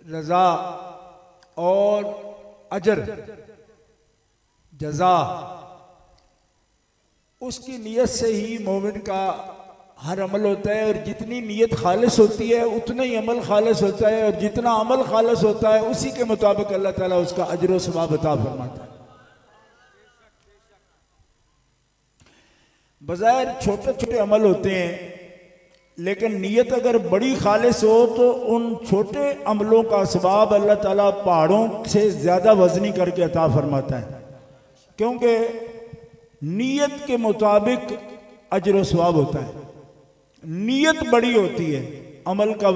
रजा और अजर जजा उसकी नीयत से ही मोमिन का हर अमल होता है। और जितनी नीयत खालिस होती है उतना ही अमल खालिस होता है, और जितना अमल खालिस होता है उसी के मुताबिक अल्लाह ताला उसका अजर व सवाब अता फरमाता है। बज़ाहिर छोटे छोटे अमल होते हैं, लेकिन नीयत अगर बड़ी खालिस हो तो उन छोटे अमलों का सवाब अल्लाह ताला पहाड़ों से ज़्यादा वज़नी करके अता फरमाता है, क्योंकि नीयत के मुताबिक अजर व सवाब होता है। नीयत बड़ी होती है, अमल का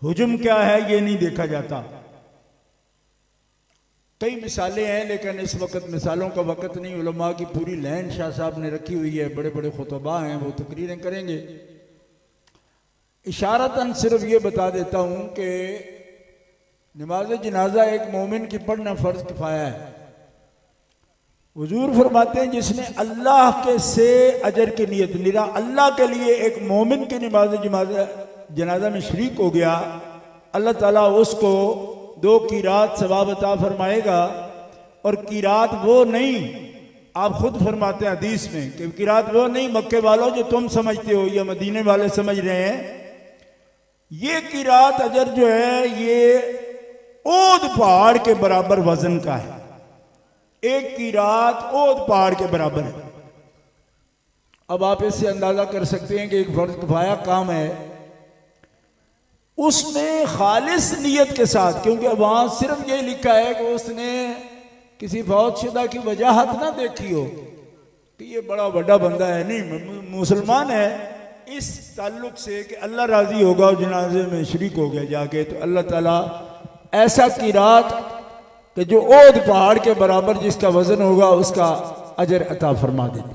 हुजूम क्या है ये नहीं देखा जाता। कई मिसालें हैं, लेकिन इस वक्त मिसालों का वक्त नहीं। उलमा की पूरी लाइन शाह साहब ने रखी हुई है, बड़े बड़े खुतबा हैं, वो तकरीरें करेंगे। इशारतन सिर्फ ये बता देता हूँ कि नमाज जनाजा एक मोमिन की पढ़ना फ़र्ज किफ़ाया है। हुजूर फरमाते हैं जिसने अल्लाह के से अजर की नीयत, निरा अल्लाह के लिए एक मोमिन की नमाज जनाजा में शरीक हो गया, अल्लाह ताला उसको 2 कीरात सवाब अता फरमाएगा। और कीरात वो नहीं, आप खुद फरमाते हैं हदीस में कि कीरात वो नहीं मक्के वालों जो तुम समझते हो या मदीने वाले समझ रहे हैं। ये कीरात अजर जो है ये ओद पहाड़ के बराबर वजन का है। एक कीरात ओद पहाड़ के बराबर है। अब आप इससे अंदाजा कर सकते हैं कि एक फर्ज किफाया काम है, उसने खालिस नीयत के साथ, क्योंकि वहां सिर्फ ये लिखा है कि उसने किसी फौजशुदा की वजाहत ना देखी हो कि ये बड़ा बड़ा बंदा है, नहीं मुसलमान है, इस ताल्लुक से कि अल्लाह राजी होगा और जनाजे में शरीक हो गया जाके, तो अल्लाह ताला ऐसा कीरात कि जो ओद पहाड़ के बराबर जिसका वजन होगा उसका अजर अता फरमा देता।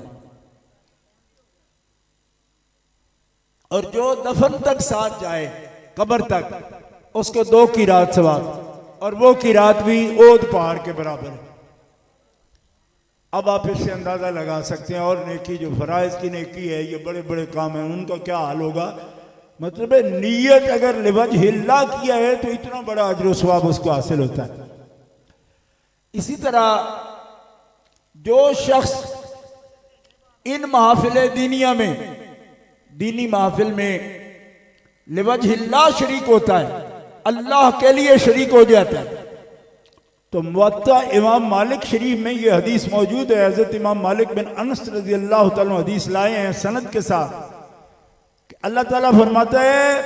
और जो दफन तक साथ जाए कब्र तक, उसको 2 कीरात सवाब, और वो कीरात भी ओद पहाड़ के बराबर है। अब आप इससे अंदाजा लगा सकते हैं। और नेकी जो फराइज की नेकी है, ये बड़े बड़े काम हैं, उनका क्या हाल होगा। मतलब है नीयत अगर लिवजहिल्लाह किया है तो इतना बड़ा अजर व सवाब उसको हासिल होता है। इसी तरह जो शख्स इन महफिल दीनिया में, दीनी महफिल में लिवजहिल्लाह शरीक होता है, अल्लाह के लिए शरीक हो जाता है, तो मुवत्ता इमाम मालिक शरीफ में यह हदीस मौजूद है। हज़रत इमाम मालिक बिन अनस रज़ी अल्लाह तआला अन्हु हदीस लाए हैं सनद के साथ कि अल्लाह ताला फरमाता है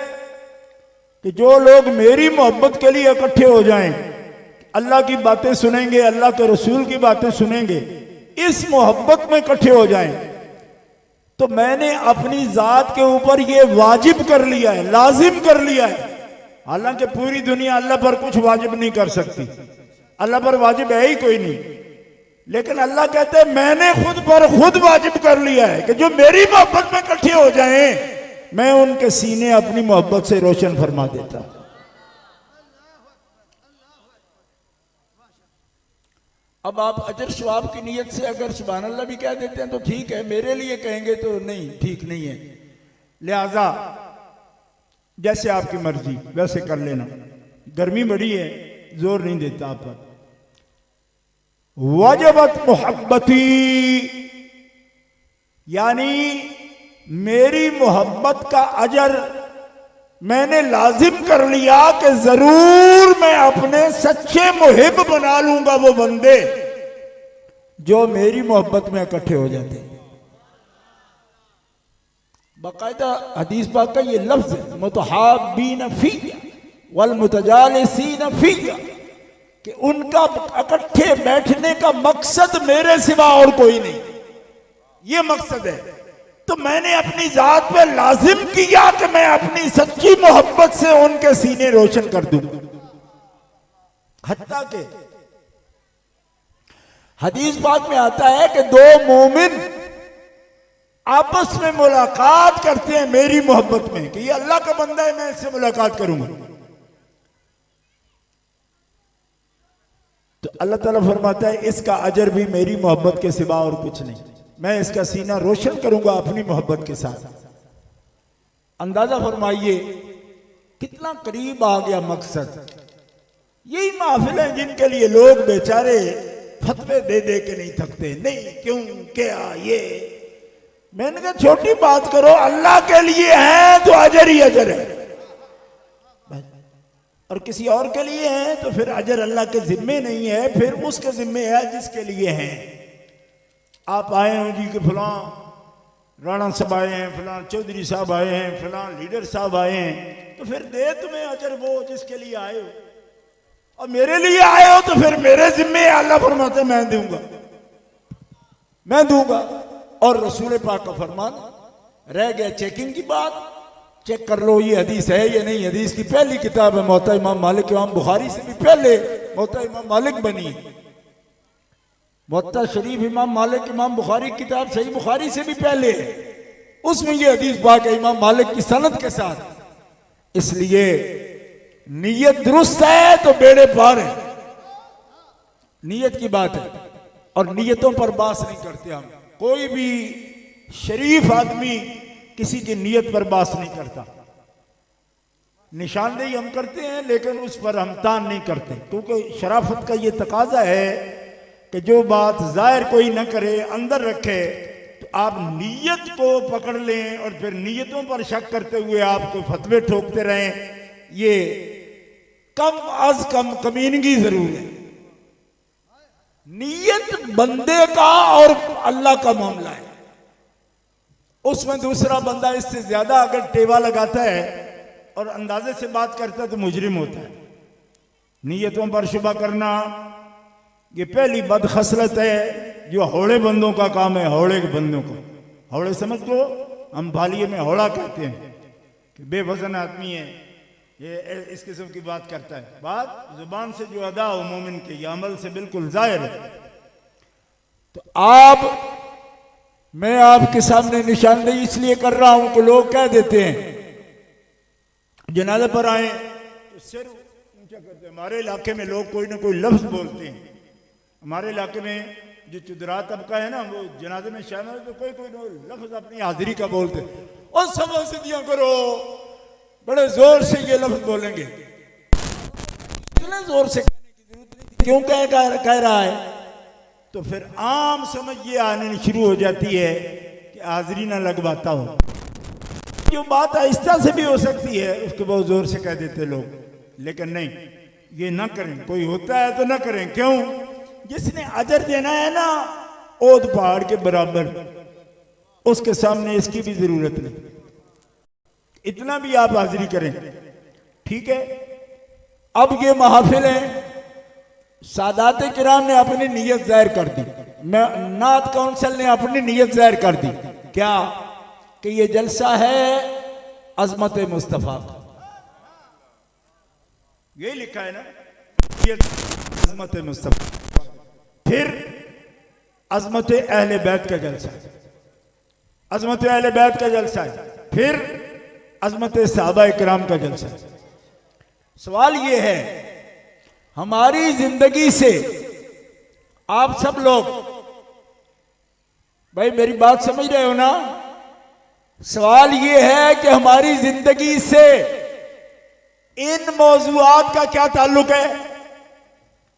कि जो लोग मेरी मोहब्बत के लिए इकट्ठे हो जाएं, अल्लाह की बातें सुनेंगे, अल्लाह के रसूल की बातें सुनेंगे, इस मोहब्बत में इकट्ठे हो जाएं, तो मैंने अपनी जात के ऊपर ये वाजिब कर लिया है, लाजिम कर लिया है। हालांकि पूरी दुनिया अल्लाह पर कुछ वाजिब नहीं कर सकती, अल्लाह पर वाजिब है ही कोई नहीं, लेकिन अल्लाह कहते हैं मैंने खुद पर खुद वाजिब कर लिया है कि जो मेरी मोहब्बत में इकट्ठे हो जाएं, मैं उनके सीने अपनी मोहब्बत से रोशन फरमा देता। अब आप अजर सवाब की नीयत से अगर सुभान अल्लाह भी कह देते हैं तो ठीक है, मेरे लिए कहेंगे तो नहीं, ठीक नहीं है। लिहाजा जैसे आपकी मर्जी वैसे कर लेना। गर्मी बड़ी है, जोर नहीं देता आप पर। वजबत मोहब्बती, यानी मेरी मोहब्बत का अजर मैंने लाजिम कर लिया कि जरूर मैं अपने सच्चे मुहिब बना लूंगा वो बंदे जो मेरी मोहब्बत में इकट्ठे हो जाते हैं। बाकायदा हदीस पाक का ये लफ्ज है मुतहाब्बीन फीया वल मुतजालिसीन फीया, कि उनका इकट्ठे बैठने का मकसद मेरे सिवा और कोई नहीं, ये मकसद है। तो मैंने अपनी जात पे लाजिम किया कि मैं अपनी सच्ची मोहब्बत से उनके सीने रोशन कर दूं। हत्ता के हदीस पाक में आता है कि 2 मोमिन आपस में मुलाकात करते हैं मेरी मोहब्बत में, कि ये अल्लाह का बंदा है, मैं इससे मुलाकात करूंगा। तो अल्लाह ताला फरमाता है इसका अजर भी मेरी मोहब्बत के सिवा और कुछ नहीं, मैं इसका सीना रोशन करूंगा अपनी मोहब्बत के साथ। अंदाजा फरमाइए कितना करीब आ गया मकसद। यही महफिल है जिनके लिए लोग बेचारे फतवे दे दे के नहीं थकते, नहीं क्यों क्या ये। मैंने कहा छोटी बात करो, अल्लाह के लिए है तो अजर ही अजर है, और किसी और के लिए है तो फिर अजर अल्लाह के जिम्मे नहीं है, फिर उसके जिम्मे है जिसके लिए है। आप आए हो जी कि फलां राणा साहब आए हैं, फलां चौधरी साहब आए हैं, फलां लीडर साहब आए हैं, तो फिर दे तुम्हें अजर वो जिसके लिए आए हो। और मेरे लिए आए हो तो फिर मेरे जिम्मे अल्लाह फरमाते मैं दूंगा, मैं दूंगा। और रसूल पाक का फरमान रह गया चेकिंग की बात, चेक कर लो ये हदीस है या नहीं। हदीस की पहली किताब है मोहत्ता इमाम मालिक, इमाम बुखारी से भी पहले मोहत्ता इमाम मालिक बनी। मोहत्ता शरीफ इमाम मालिक इमाम बुखारी की किताब सही बुखारी से भी पहले है, उसमें ये हदीस पाक है इमाम मालिक की सनद के साथ। इसलिए नीयत दुरुस्त है तो बेड़े पार है, नीयत की बात है। और नीयतों पर बात नहीं करते हम, कोई भी शरीफ आदमी किसी की नीयत पर बात नहीं करता। निशानदेही हम करते हैं लेकिन उस पर हम तान नहीं करते, क्योंकि शराफत का ये तकाजा है कि जो बात जाहिर कोई न करे अंदर रखे। तो आप नीयत को पकड़ लें और फिर नीयतों पर शक करते हुए आपको फतवे ठोकते रहें, ये कम अज कम कमीनगी जरूर है। नीयत बंदे का और अल्लाह का मामला है, उसमें दूसरा बंदा इससे ज्यादा अगर टेवा लगाता है और अंदाजे से बात करता है तो मुजरिम होता है। नीयतों पर शुबा करना ये पहली बदखसलत है जो हौड़े बंदों का काम है। हौड़े के बंदों को हौड़े समझ लो, हम भालिये में हौड़ा कहते हैं कि बेवजन आदमी है, ये इस किस्म की बात करता है। बात जुबान से जो अदा हो मोमिन के, ये अमल से बिल्कुल जाहिर है। तो मैं आपके सामने निशानदेही इसलिए कर रहा हूं कि लोग कह देते हैं जनाजे पर आए तो सिर ऊंचा करते हैं। हमारे इलाके में लोग कोई ना कोई लफ्ज बोलते हैं। हमारे इलाके में जो चुदरा तबका है ना, वो जनाजे में शामिल तो कोई लफ्ज अपनी हाजिरी का बोलते हैं, और सब सिद्धियां करो, बड़े जोर से ये लफ्ज बोलेंगे। इतने जोर से कहने की जरूरत नहीं, क्यों कह रहा है? तो फिर आम समझ ये आने शुरू हो जाती है कि हाजिरी ना लगवाता हो। जो बात आहिस्ता से भी हो सकती है उसको बहुत जोर से कह देते लोग। लेकिन नहीं, ये ना करें, कोई होता है तो ना करें। क्यों? जिसने अजर देना है ना ओद पहाड़ के बराबर, उसके सामने इसकी भी जरूरत नहीं। इतना भी आप हाजिरी करें, ठीक है। अब ये महफिल है, सादात किराम ने अपनी नीयत जाहिर कर दी, नात काउंसिल ने अपनी नीयत जाहिर कर दी। क्या? कि ये जलसा है अजमत मुस्तफ़ा का। यही लिखा है ना, ये अजमत मुस्तफ़ा, फिर अजमत अहले बैत का जलसा, अजमत अहले बैत का जलसा है, फिर अजमत सहाबा किराम का जलसा। सवाल ये है, हमारी जिंदगी से आप सब लोग, भाई मेरी बात समझ रहे हो ना? सवाल ये है कि हमारी जिंदगी से इन मौजूआत का क्या ताल्लुक है?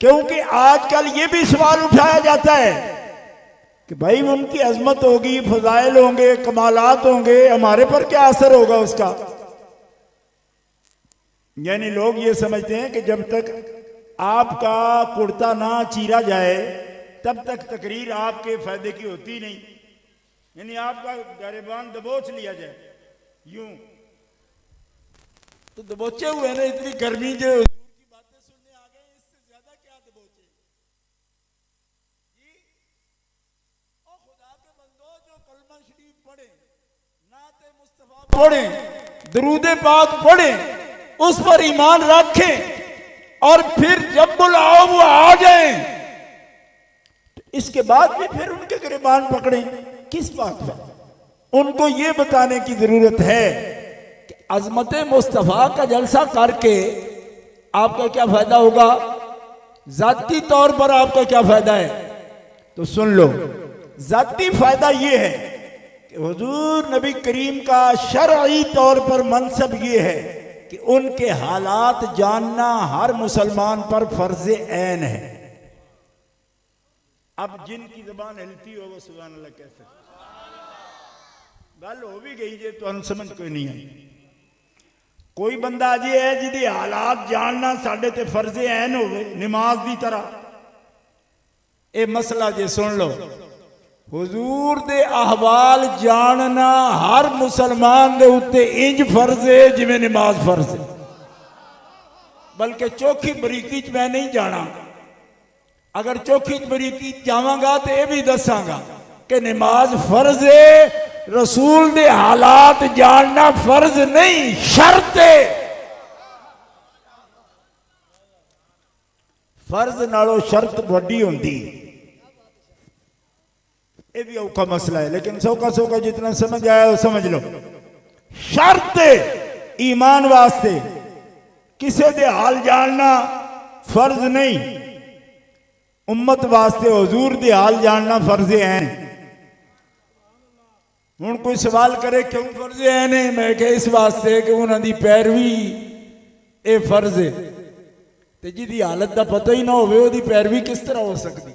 क्योंकि आजकल ये भी सवाल उठाया जाता है कि भाई उनकी अजमत होगी, फजाइल होंगे, कमालात होंगे, हमारे पर क्या असर होगा उसका? यानी लोग ये समझते हैं कि जब तक आपका कुर्ता ना चीरा जाए तब तक तकरीर आपके फायदे की होती नहीं। यानी आपका गरेबान दबोच लिया जाए यूं, तो दबोचे हुए ना, इतनी गर्मी जो की बातें सुनने आ गए, इससे ज्यादा क्या दबोचे जी? और खुदा के बंदो, जो कलमा शरीफ पढ़े, नाते मुस्तफा पढ़े, दरूदे पाक पढ़े, उस पर ईमान रखें और फिर जब बुलाओ वो आ जाए, तो इसके बाद भी फिर उनके गिरबान पकड़ें। किस बात पर? उनको ये बताने की जरूरत है कि अजमत मुस्तफ़ा का जलसा करके आपका क्या फायदा होगा, जाती तौर पर आपका क्या फायदा है। तो सुन लो, जाती फायदा ये है कि हुजूर नबी करीम का शरई तौर पर मनसब ये है कि उनके हालात जानना हर मुसलमान पर फर्ज ऐन है। अब जिनकी जबान हिलती हो वो सुभान अल्लाह कह सकते, गल हो भी गई जे तो समझ कोई नहीं आई। कोई बंदा अजे है जिहदे हालात जानना साडे ते फर्ज ऐन होवे नमाज की तरह, ये मसला जे सुन लो, हुजूर दे अहवाल जानना हर मुसलमान दे उत्ते इंज फर्ज है जिवें नमाज फर्ज है, बल्कि चौखी बरीकी च मैं नहीं जाना। अगर चौखी बरीकी जावांगा तो यह भी दसांगा कि नमाज फर्ज है, रसूल दे हालात जानना फर्ज नहीं शर्त है। फर्ज नालों शर्त वड्डी होंदी, ये भी औखा मसला है, लेकिन सौखा सौखा जितना समझ आया वो समझ लो। शर्त ईमान वास्ते किसी दे हाल जानना फर्ज नहीं, उम्मत वास्ते हुजूर दे हाल जानना फर्ज है। हुण कोई सवाल करे क्यों फर्ज है ने, मैं कह इस वास्ते कि उन्होंने पैरवी ये फर्ज है, तो जिहदी हालत का पता ही ना होवे ओहदी पैरवी किस तरह हो सकती,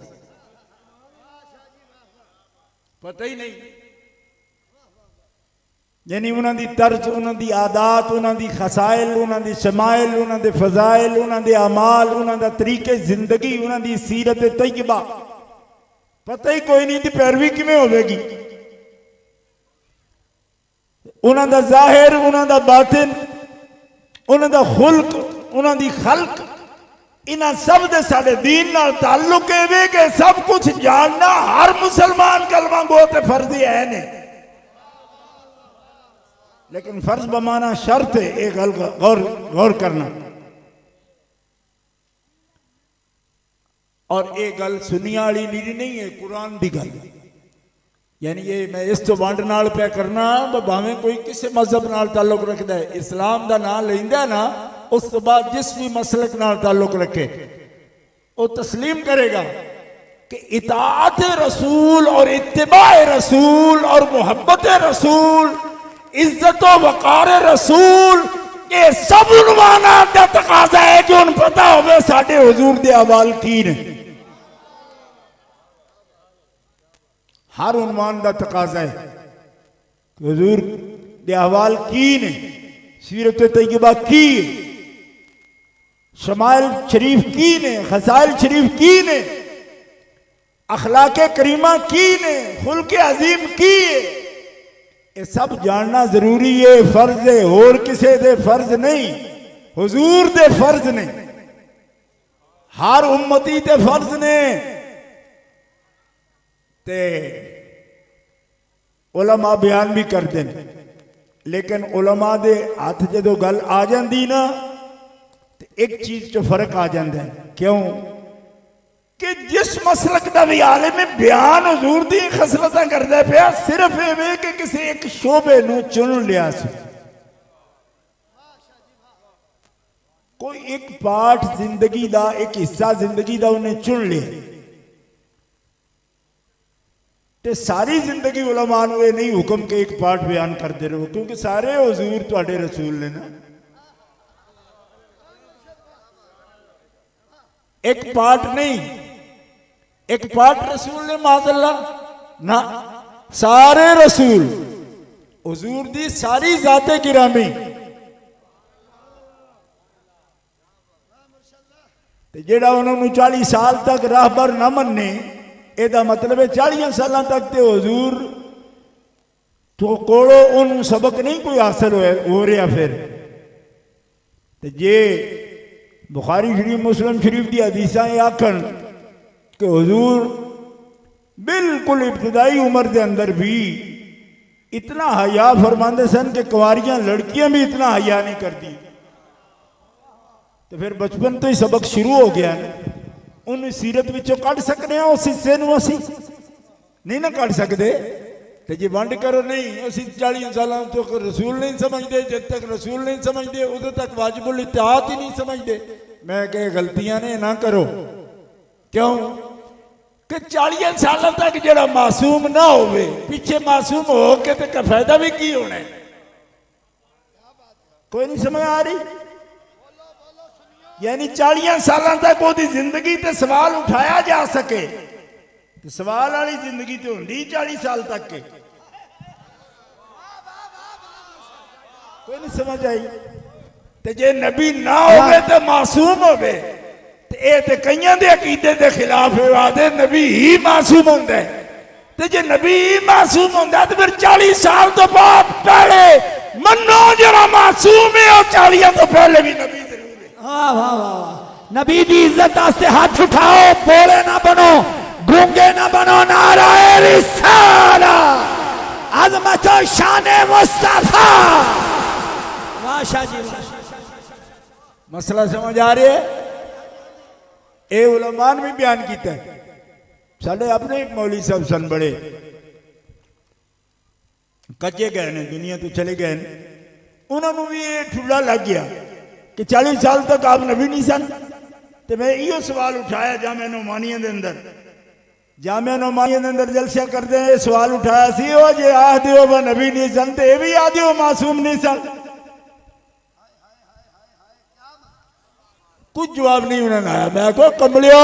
पता ही नहीं। यानी उन्होंने तर्ज, उन्होंने आदात, उन्होंने खसाइल, उन्होंने शमाइल, उन्होंने फजाइल, उन्होंने अमाल, उन्होंने तरीके जिंदगी, उन्होंने सीरत तैयबा पता ही कोई नहीं, पैरवी किवें होवेगी। उन्होंने जाहिर, उन्होंने बातिन, उन्होंने खुल्क, उन्होंने खल्क, इन्हां सब दे साडे दीन नाल ताल्लुक है कि सब कुछ जानना हर मुसलमान कलमा गो ते फर्ज है ने, लेकिन फर्ज बमाना शर्त है। एक गल गौर करना, और एक गल सुनिया वाली नहीं है, कुरान की गल। यानी ये मैं इस तो वंड नाल पे करना, भावें कोई किसी मजहब नाल ताल्लुक रखता है, इस्लाम का नाम लेंदा ना, उस तो बाद जिस भी मसलक नाल ताल्लुक रखे वो तस्लीम करेगा कि इताअत रसूल और इत्तिबाए रसूल और मोहब्बत रसूल, इज्जत व वकार रसूल, ये सब उन्वानात दा तकाजा है कि उन पता होवे साडे हुजूर दे अहवाल की ने। हर उन्वान का तकाजा है कि हुजूर दे अहवाल की ने, सीरत तैयबा की, शमाइल शरीफ की ने, खसाइल शरीफ की ने, अखलाके करीमा की ने, खुल्के अजीम की है। ये सब जानना जरूरी है, फर्ज है, और किसी दे फर्ज नहीं, हुजूर दे फर्ज ने, हर उम्मती दे फर्ज ने। ते उलमा बयान भी करते हैं, लेकिन उलमा दे हाथ जो गल आ जाती ना, तो एक चीज चो फर्क आ जाता है। क्यों कि जिस मसलक का भी आलिम बयान हुजूर दी खसलतां करदा पिया, सिर्फ ये कि किसी एक शोबे नूं चुन लिया सी, कोई एक पार्ट जिंदगी का, एक हिस्सा जिंदगी का उन्हें चुन लिया, ते सारी जिंदगी उलमा नूं ये नहीं हुक्म के एक पार्ट बयान करते रहो, क्योंकि सारे हुजूर तुहाडे रसूल ने ना। एक पार्ट नहीं, एक पार्ट रसूल ने माज़अल्लाह ना, सारे रसूल हुजूर दी सारी जाते गिरामी। जेड़ा उन्होंने 40 साल तक राहबर ना मन्ने, एदा मतलब है 40 साल तक ते हुजूर तो कोलो उन्होंने सबक नहीं कोई हासिल हो रहा। फिर ते जे बुखारी शरीफ मुस्लिम शरीफ की हदीसां आखन कि हुजूर बिल्कुल इब्तदाई उम्र के अंदर भी इतना हया फरमाते सन कि कुंवारियां लड़कियां भी इतना हया नहीं करती, तो फिर बचपन तो ही सबक शुरू हो गया ना। उन सीरत विचों कढ़ सकते हैं उस हिस्से नूं, असीं नहीं ना कढ़ सकते। तो जे वंड करो नहीं, असीं 40 सालों तक रसूल नहीं समझते, जब तक रसूल नहीं समझते उदों तक वाजिबुल इत्तिहाद ही नहीं समझते। मैं कह गलतियां ने ना करो, क्यों कि 40 साल तक जरा मासूम ना हो, पीछे मासूम हो के तो फायदा भी की होना है। कोई नहीं समझ आ रही? यानी 40 साल तक वो जिंदगी ते सवाल उठाया जा सके, तो सवाल वाली जिंदगी तो होंगी 40 साल तक के। कोई नहीं समझ आई? ते जे नबी ना होवे तो मासूम होवे, ते ये ते कईयां दे अकीदे दे खिलाफ है। आदे नबी ही मासूम होंदा है, ते जे नबी ही मासूम होंदा तो फिर 40 साल तो बाद पहले मनो जरा मासूम है, और 40 तो पहले भी नबी जरूर है। वाह वाह वाह। नबी की इज्जत आस्ते हाथ उठाओ, बोले ना बनो, गूंगे ना बनो। नाराए रिसाला, अज़मत और शान मुस्तफा। वाह शाह जी। मसला समझ आ रही है? ए उलमान भी बयान किया है। साढ़े अपने एक मौली साहब सन, बड़े कच्चे गए ने, दुनिया तो चले गए, उन्होंने भी ये ठुला लग गया कि 40 साल तक आप नबी नहीं सन। तो मैं यो सवाल उठाया जामिया नोमानिया के अंदर, जामिया नोमानिया के अंदर जलसा करते हैं, सवाल उठाया सी, ओ जे आख दियो वह नबी नहीं सन, तो ये भी आख दियो मासूम नहीं सन। कुछ जवाब नहीं उन्होंने आया। मैं को कमलियो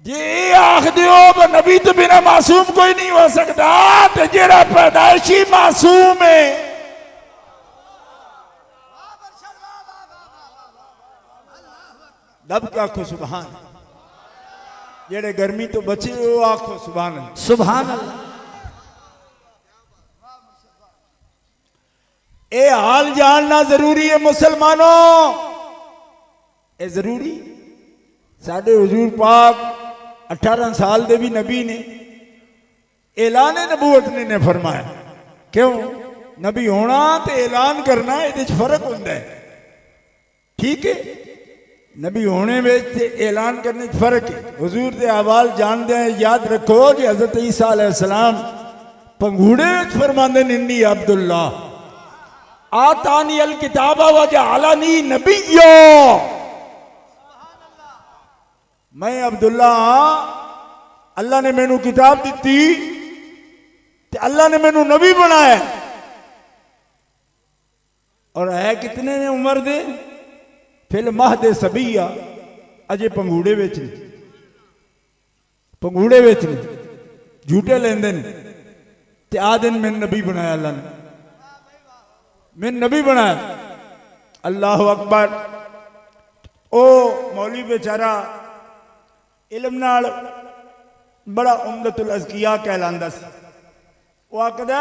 जी आख दियो वह नबी तो बिना मासूम कोई नहीं हो सकता, तो जेड़ा पैदाइशी मासूम है दब के आखो सुभान, जेड़े गर्मी तो बचे वो आखो सुभान सुभान अल्लाह। ए हाल जानना जरूरी है मुसलमानों, ए जरूरी। साडे हुजूर पाक 18 साल दे भी नबी ने, ऐलान नबूवत ने फरमाया। क्यों? नबी होना तो ऐलान करना, ये फर्क होता है। ठीक है, नबी होने में ऐलान करने फर्क है। हुजूर के अहवाल जानते हैं, याद रखो कि हजरत ईसा अलैहिस्सलाम पंगूड़े फरमाते इन्नी अब्दुल्ला आतानी अल किताबा व जअलनी नबिय्या, मैं अब्दुल्ला हाँ, अल्लाह ने मैनू किताब दी, अल्लाह ने मैनू नबी बनाया। और है कितने ने उम्र दे? फिर महदे सबीया, अजे पंगूड़े बेच ने, पंगूड़े बेच ने, झूठे लेंदे ने, ते आ दिन मैंने नबी बनाया, अल्लाह ने मैंने नबी बनाया। अल्लाह अकबर। ओ मौलवी बेचारा इल्म नाल बड़ा उम्दतुल अज़किया कहलांदा सी। वो आखदा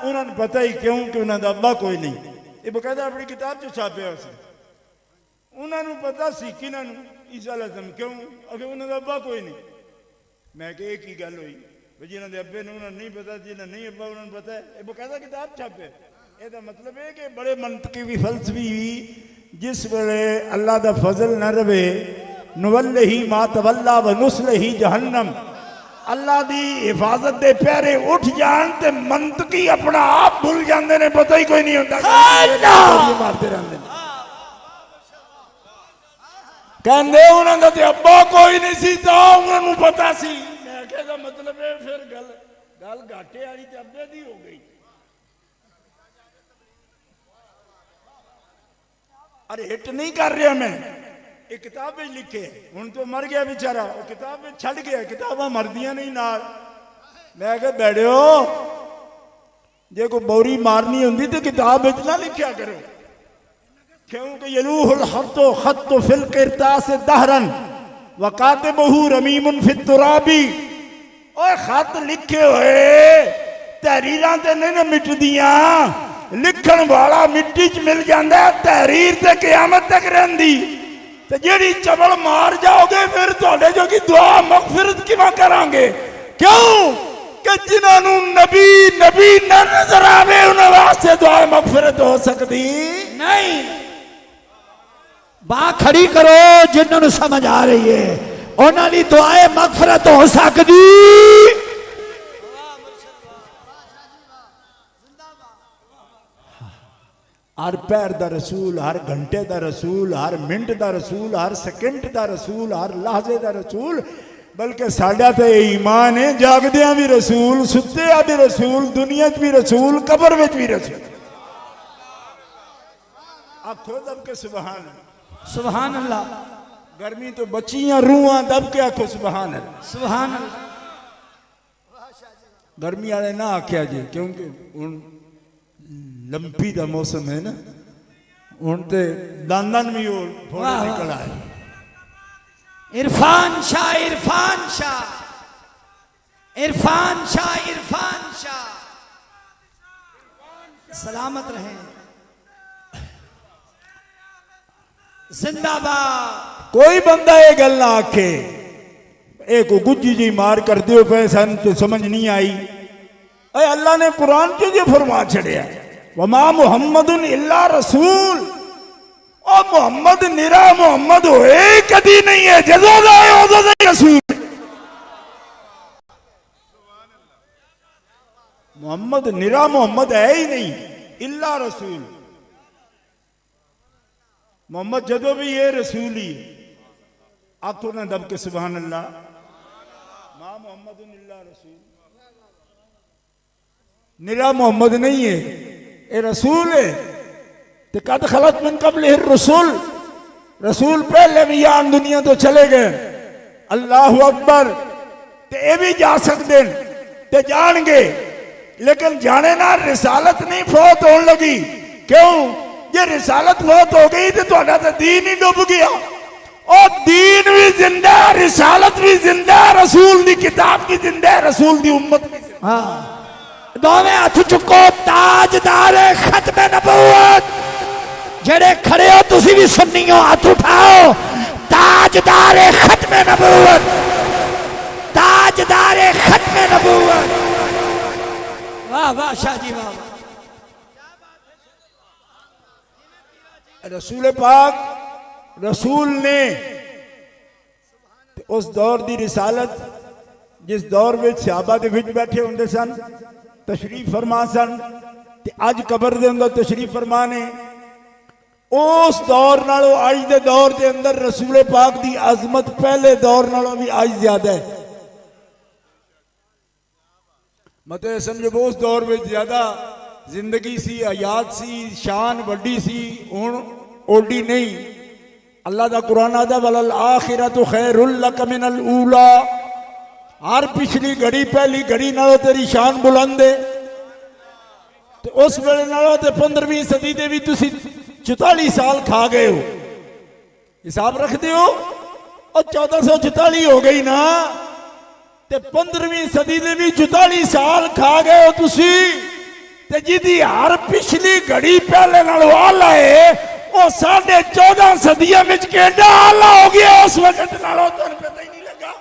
उन्होंने पता ही क्यों कि उन्होंने अब्बा कोई नहीं, ये बकायदा अपनी किताब च छापिया उस उन्होंने पता सी कि ईसा अलैहिस्सलाम क्यों, अगर उन्होंने अब्बा कोई नहीं। मैं कि एक ही गल हुई, जिन्होंने अब्बे ने उन्होंने नहीं पता, जिन्होंने नहीं अब्बा उन्होंने पता है, ये बकायदा किताब छापे। यदा मतलब है कि बड़े मंतकी भी फलसफी जिस वेले अल्लाह का फजल न रहे, नुवल्लिही मा तवल्ला व नुस्लिही जहन्नम, अल्लाह की हिफाजत दे प्यारे उठ जान ते मंतकी अपना आप भूल जाते ने, पता ही कोई नहीं होता, मारते रहते हैं। कहते उन्होंने तो अब्बा कोई नहीं सी, तो उन्होंने पता सी। मैं कहता मतलब है फिर गल गल घाटे वाली ते अब्बे दी हो गई। अरे हिट नहीं कर रहा मैं, एक किताब में लिखे, हूं तो मर गया बेचारा, वो किताब में छड़ गया, किताबा मरदियां नहीं नाल। मैं कहा बैठो, जे कोई बौरी मारनी होंगी तो किताब में ना लिखा करो, क्योंकि यलूहुल खत्तो खत्तो फिल किरतास दहरन व कातिबहु रमीमुन फित तुराबी। ओए खत लिखे हुए तहरीरां ते नहीं ना मिटदियां, लिखण वाला मिट्टी च मिल जाता है, तहरीर ते क़यामत तक रहिंदी। ते जेड़ी चबल मार जाओगे फिर तुहाडे जो की दुआ मगफिरत किवें करांगे? क्यों कि जिन्होंने नबी नबी न नजर आवे उन्हां वास्ते दुआ मगफिरत हो सकती नहीं। बाह खड़ी करो, जिन्होंने समझ आ रही है उन्होंने दुआए मगफिरत हो सकती। हर पैर दा रसूल, हर घंटे दा रसूल, हर मिनट दा रसूल, हर सेकंड दा रसूल, हर लहजे दा रसूल। बल्कि साडा तो ईमान है, जागदियां भी रसूल, सुत्तियां भी रसूल, दुनिया भी रसूल, कबर में भी रसूल। आखो दब के सुबहान। सुभान अल्लाह। गर्मी तो बचियां रूहां दब के आखो सुबहान अल्लाह। सुभान अल्लाह। गर्मी वाले ना आख्या जी, क्योंकि हुण लंपी का मौसम है ना, हुण ते दांदन भी वो फोड़े निकल आए। इरफान शाह, इरफान शाह, इरफान शाह, इरफान शाह सलामत रहे, जिंदाबाद। कोई बंदा ये गल ना आखे एक गुज्जी जी मार कर दियो पे सन तो समझ नहीं आई। अरे अल्लाह ने कुरान च जो फरमा छड़िया, वमा मुहम्मदुन इल्ला रसूल। और मोहम्मद निरा मोहम्मद होए कदी नहीं है, जदों दा है उदों दा रसूल। मोहम्मद निरा मोहम्मद है ही नहीं, इल्ला रसूल। मोहम्मद जदों भी ये रसूल ही। आखो ना दब के सुभान अल्लाह। मां मोहम्मद इल्ला रसूल, निरा मोहम्मद नहीं है, ये रसूल है। ते कद खलत मिन कबल रसूल, रसूल पहले भी यान दुनिया तो चले गए। अल्लाह अकबर। ते ये भी जा सकते ते जाएंगे, लेकिन जाने ना रिसालत नहीं फौत होने लगी। क्यों? जे रिसालत फौत हो गई तो तुहाडा तो दीन ही डूब गया। और दीन भी जिंदा, रिसालत भी जिंदा, रसूल दी किताब भी जिंदा, रसूल दी उम्मत भी जिंदा। हाँ, दोवें हाथ चुको। ताजदार खत्म नबूवत जेड़े खड़े हो तुसी भी सुन्नी हो, हाथ उठाओ। ताजदार खत्म नबूवत, ताजदार खत्म नबूवत। वाह वाह शाह जी वाह। रसूल पाक रसूल ने उस दौर की रिसालत जिस दौर में सहाबा के विच बैठे होंगे सन, तशरीफ फरमा सन, ते अज कबर दे अंदर तशरीफ फरमा ने। उस दौर नालों अज दे दौर के अंदर रसूल पाक की अजमत पहले दौर नालों भी अज ज्यादा है। मतलब समझो उस दौर में ज्यादा जिंदगी सी, हयात सी, शान वड्डी सी, हुण ओडी नहीं। अल्लाह का कुरान आदा वलल आखिरतु खैरुल लक मिनल ऊला। हर पिछली घड़ी पहली घड़ी नालों तेरी शान बुलंद है। तो उस वेले नालों ते 15वीं सदी दे भी तुसी 44 साल खा गए हो। हिसाब रखते हो? और 1444 हो गई ना, ते 15वीं सदी दे भी 44 साल खा गए हो तुसी। ते जिदी हर पिछली घड़ी पहले नालों आला है, वो 14.5 सदियां में केड़ा आला हो गया उस वक्त नालों, तुहानू पता ही नहीं लगा।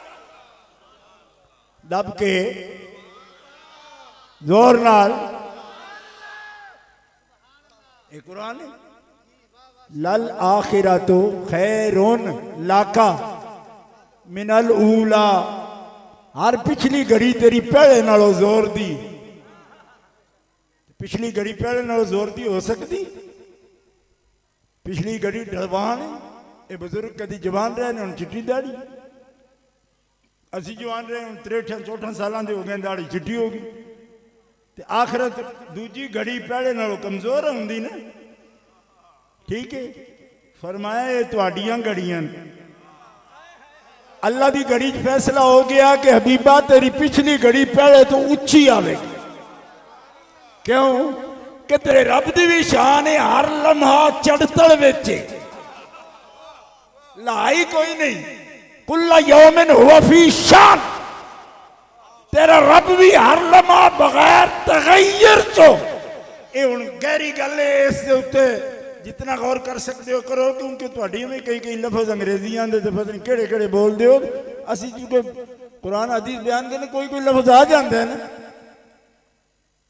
दब के जोर नाल एक कुरान है, लल आखिरतु खैरुन लाका मिनल ऊला। हर पिछली घड़ी तेरी पहले नालों जोर दी। पिछली घड़ी पहले नालों जोर दी हो सकती? पिछली घड़ी जवान है, ये बुजुर्ग कभी जवान रहे ने, चिट्टी दाढ़ी। असी जवान रहे हूँ 63-64 सालों के हो गए, दाढ़ी चिट्टी हो गई। ते आखिरत दूजी घड़ी पहले नालों कमजोर होंगी ना। ठीक है, फरमाया ये तुहाडियां घड़ियां। अल्लाह की घड़ी फैसला हो गया कि हबीबा तेरी पिछली घड़ी पहले तो उच्ची आवेगी। क्यों? कि तेरे रब की भी शान है, हर लम्हा चढ़तल विच लाई कोई नहीं। कुल्ला यौमिन हुवा फी शान। तेरा रब भी हर लम्हा बगैर तगय्युर चो। ये हुण गहरी गल है, इस उत्ते जितना गौर कर सकते हो करो, क्योंकि तुहाडी में कई कई लफज अंग्रेजी आंदे ते पता नहीं केड़े केड़े बोलदे हो। असी क्योंकि कुरान हदीस बयान करने कोई कोई लफज आ जाता है ना।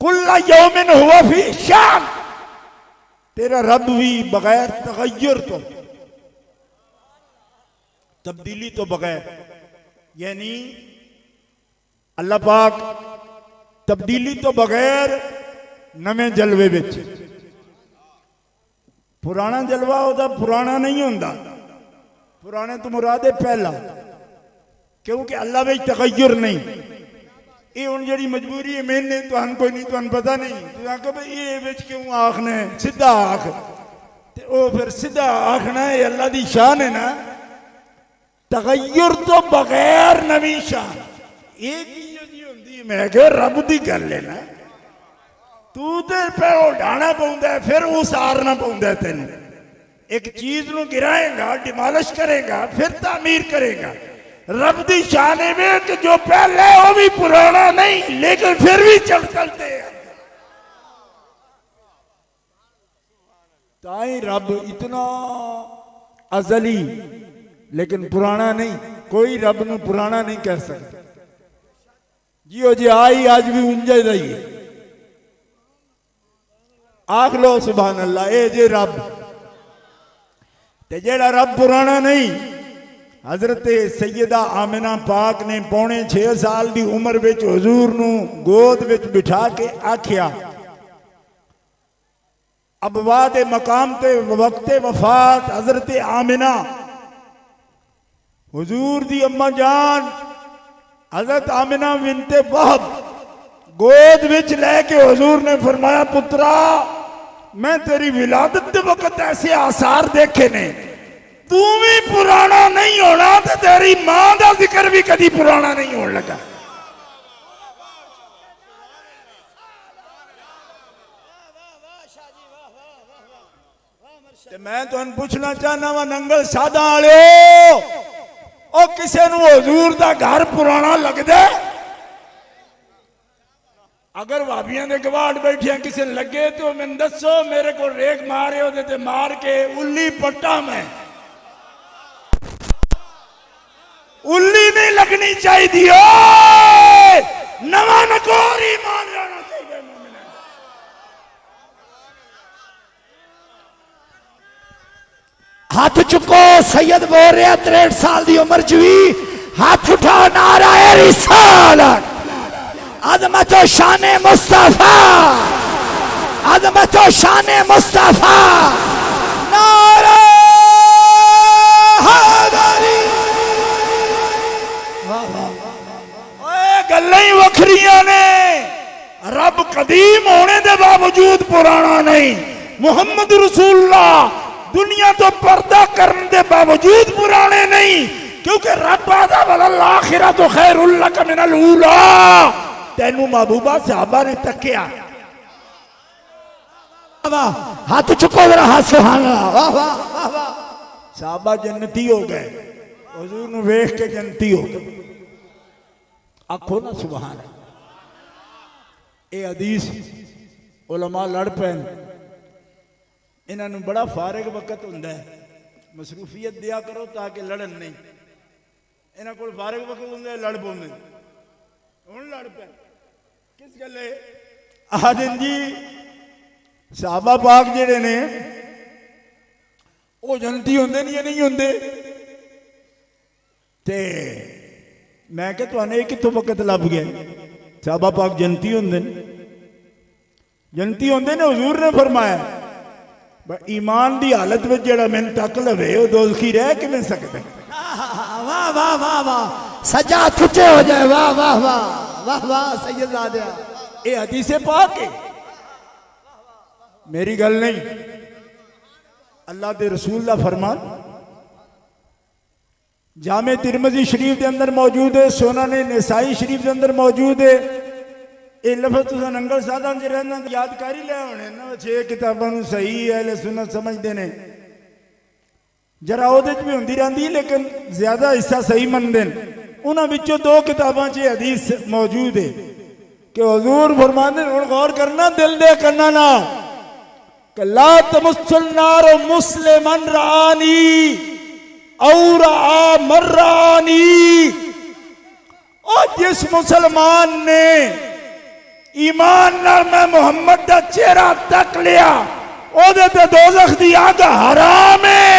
कुल्ला यौमिन हुवा फी शान। तेरा रब भी बगैर तगय्युर तो, तब्दीली तो बगैर, यानी अल्लाह पाक तब्दीली तो बगैर नवे जलवे विच। पुराना जलवा होता पुराना नहीं होता, पुराने तो मुराद है पहला, क्योंकि अल्लाह में तगय्युर नहीं। ये हुण जिहड़ी मजबूरी है मैंने तो कोई नहीं, तुहानू पता नहीं, तू आख भाई ये विच क्यों आखने, सीधा आख। ते ओ फिर सीधा आखना है अल्लाह दी शान है ना, तगय्युर तो बगैर नवी शान एक ही होंदी। मैं कह रब दी गल है ना, तू तो पे उड़ाना पौंदा है, फिर उसारना पौंदा है। तेन एक चीज नू गिराएगा, डिमोलिश करेगा, फिर तामीर करेगा। रब दी शान है कि जो पहले वो भी पुराना नहीं, लेकिन फिर भी चलते हैं। ताई रब इतना अजली लेकिन पुराना नहीं, कोई रब नू पुराना नहीं कह सकता। जियो जी आई आज भी उंजे रही आख लो सुभान अल्लाह। ए जे रब ते जेड़ा रब पुराना नहीं। हजरत सैयदा आमिना पाक ने 6.5 साल की उम्र विच हुजूर नू गोद विच बिठा के आखिया, अब वाद मकाम ते वक्ते वफात हजरत आमिना हुजूर दी अम्मा जान हजरत आमिना बिनते वहब गोद विच लेके हुजूर ने फरमाया, पुत्रा मैं तेरी विलादत के वक्त ऐसे आसार देखे ने, तू भी पुराना नहीं होना तो तेरी मां का जिक्र भी कभी पुराना नहीं होने लगा। मैं तुहानू पूछना चाहना वा नंगल सादा वालिओ, ओ किसे नू हुजूर दा घर पुराना लगदा? अगर भाभियां दे गवाड़ बैठिया किसी लगे तो मैं दसो, मेरे को रेख मारे ओदे ते मार के उल्ली पट्टा में। उल्ली नहीं लगनी चाहिए, नवा नकोरी मान लेना चाहिए। हाथ चुको, सैयद बोल रहे 63 साल की उम्र च भी हाथ उठा, नारा है रिसालत, अज़मत व शान मुस्तफा, अज़मत व शान मुस्तफा, नारा हैदरी। गल्लां ही वखरियां ने। रब कदीम होने के बावजूद पुराना नहीं। मुहम्मद रसूलुल्लाह दुनिया तो पर्दा करने के बावजूद पुराने नहीं, क्योंकि रब आदा वलल आखिरतु खैरुल लक मिनल ऊला। तेनू महबूबा साहबा ने तकिया, हाथ चुको जरा, हाथ सुभान अल्लाह, वाह वाह वाह। साहबा जन्नती हो गए, हुजूर नू वेख के जन्नती हो गए। आखो ना सुभान। ये हदीस उलमा लड़ पैन, इन्होंने बड़ा फारिग वक्त होंदा है, मसरूफियत दिया करो ताकि लड़न नहीं। इन्हों को फारिग वक्त होंगे लड़ पाते, हूँ लड़ पे किस गले आदन जी। साहबा पाक जेड़े ने वो जन्नती होंदे नहीं, नहीं होंदे। ते मैं क्या तुहानू कितों वक्त लभ गया? साहबा पाक जन्नती होंदे ने, जन्नती होंदे ने। हुजूर ने फरमाया ईमान की हालत में जेड़ा मैंने तक लवे वो दोज़खी रह किवें सकदा? वाह वाह वाह वाह, सजा तुझे हो जाए, वाह वाह वाह वाह वाह। सैयद आदिया ये हदीसे पाक है, मेरी गल नहीं। अल्लाह के रसूल का फरमान जामे तिरमिज़ी शरीफ के अंदर मौजूद है, सुनन नसाई शरीफ के अंदर मौजूद है। ये लफ्ज़ तुसीं नंगल सादा च रहना याद कर ही लिया होने ना। 6 किताबों सही अहले सुन्नत समझते हैं, जरा वो भी होंदी रहती, लेकिन ज्यादा हिस्सा सही मनते हैं। उन्होंने 2 किताबों च हदीस मौजूद है कि हुजूर फरमाते हैं, गौर करना दिल दे करना ना, कि ला तमस्सुन नार मुस्लिमन रानी और आ मर्रानी। और जिस मुसलमान ने ईमान नाल मैं मुहम्मद का चेहरा तक लिया, ओदे ते दोज़ख दी आग हराम है।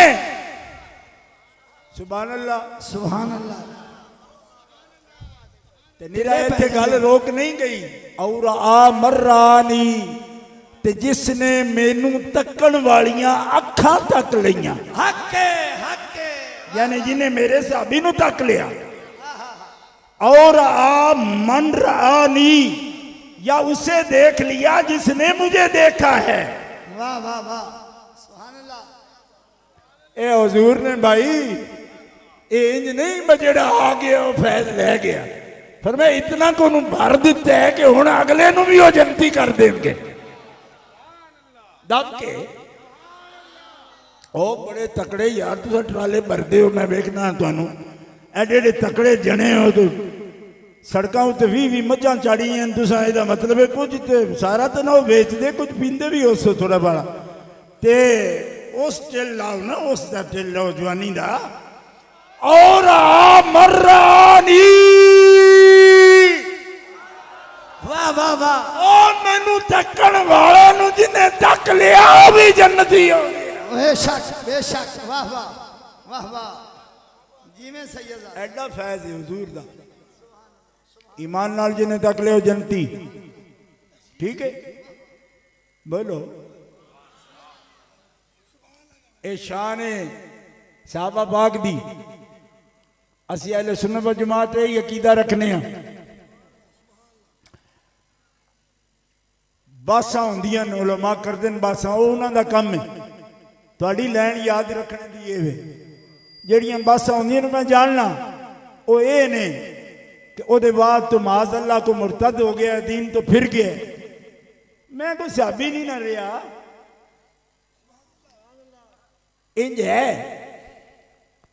सुभान अल्लाह, सुभान अल्लाह। ते निरा इत्थे गल रोक नहीं गई। और आ मर्रानी, ते जिसने मैनू तकन वालियां अखां तक लियां, हके हके, यानी जिन्हें मेरे साहबी नू तक लिया। और आ मन रानी, या उसे देख लिया जिसने मुझे देखा है। वाह वाह वाह, सुभान अल्लाह। ये हजूर ने भाई इंज नहीं बजेड़ा आ गया वो फैज लै गया, फिर मैं इतना को भर दिता है कि हुण अगले नूं भी वो जनती कर देंगे दब के। ओ बड़े तकड़े यार तुम ट्राले भरते हो, मैं वेखना तुहानू एडे एडे तकड़े जने हो। तो सड़कों उत्ते 20-20 मझां चाड़ियां तुसां, इहदा मतलब है कुछ ते सारा तो ना वो बेचते, कुछ पींदे भी उस थोड़ा बड़ा। ते उस टिल लाओ ना, उस दा टिल लाओ जवानी दा। और मर्रानी वाह वाह वाह। ओ मैनू तकण वाले नू जिन्हें तक लिया वो भी जन्नती हो गया। बेशक बेशक, वाह वाह वाह वाह। जिवें सैयद एडा फैज है हुजूर दा, ईमान नाल जिन्हें तक ले जनती। ठीक है बोलो, ए शान है साहबा पाक दी। असी अहले सुन्नत व जमात यही अकीदा रखने हैं। बासा होंदियां ने, उलमा करदे ने बासा, वो उन्हां दा काम है। तुहाडी लैन याद रखने दी ये वे, जेड़ियां बासा होंदियां ने मैं जानना वो ये ने कि ओदे बाद तो माज अल्लाह को मुर्तद हो गया, दीन तो फिर गया। मैं कोई सहाबी नहीं ना रहा, इंज है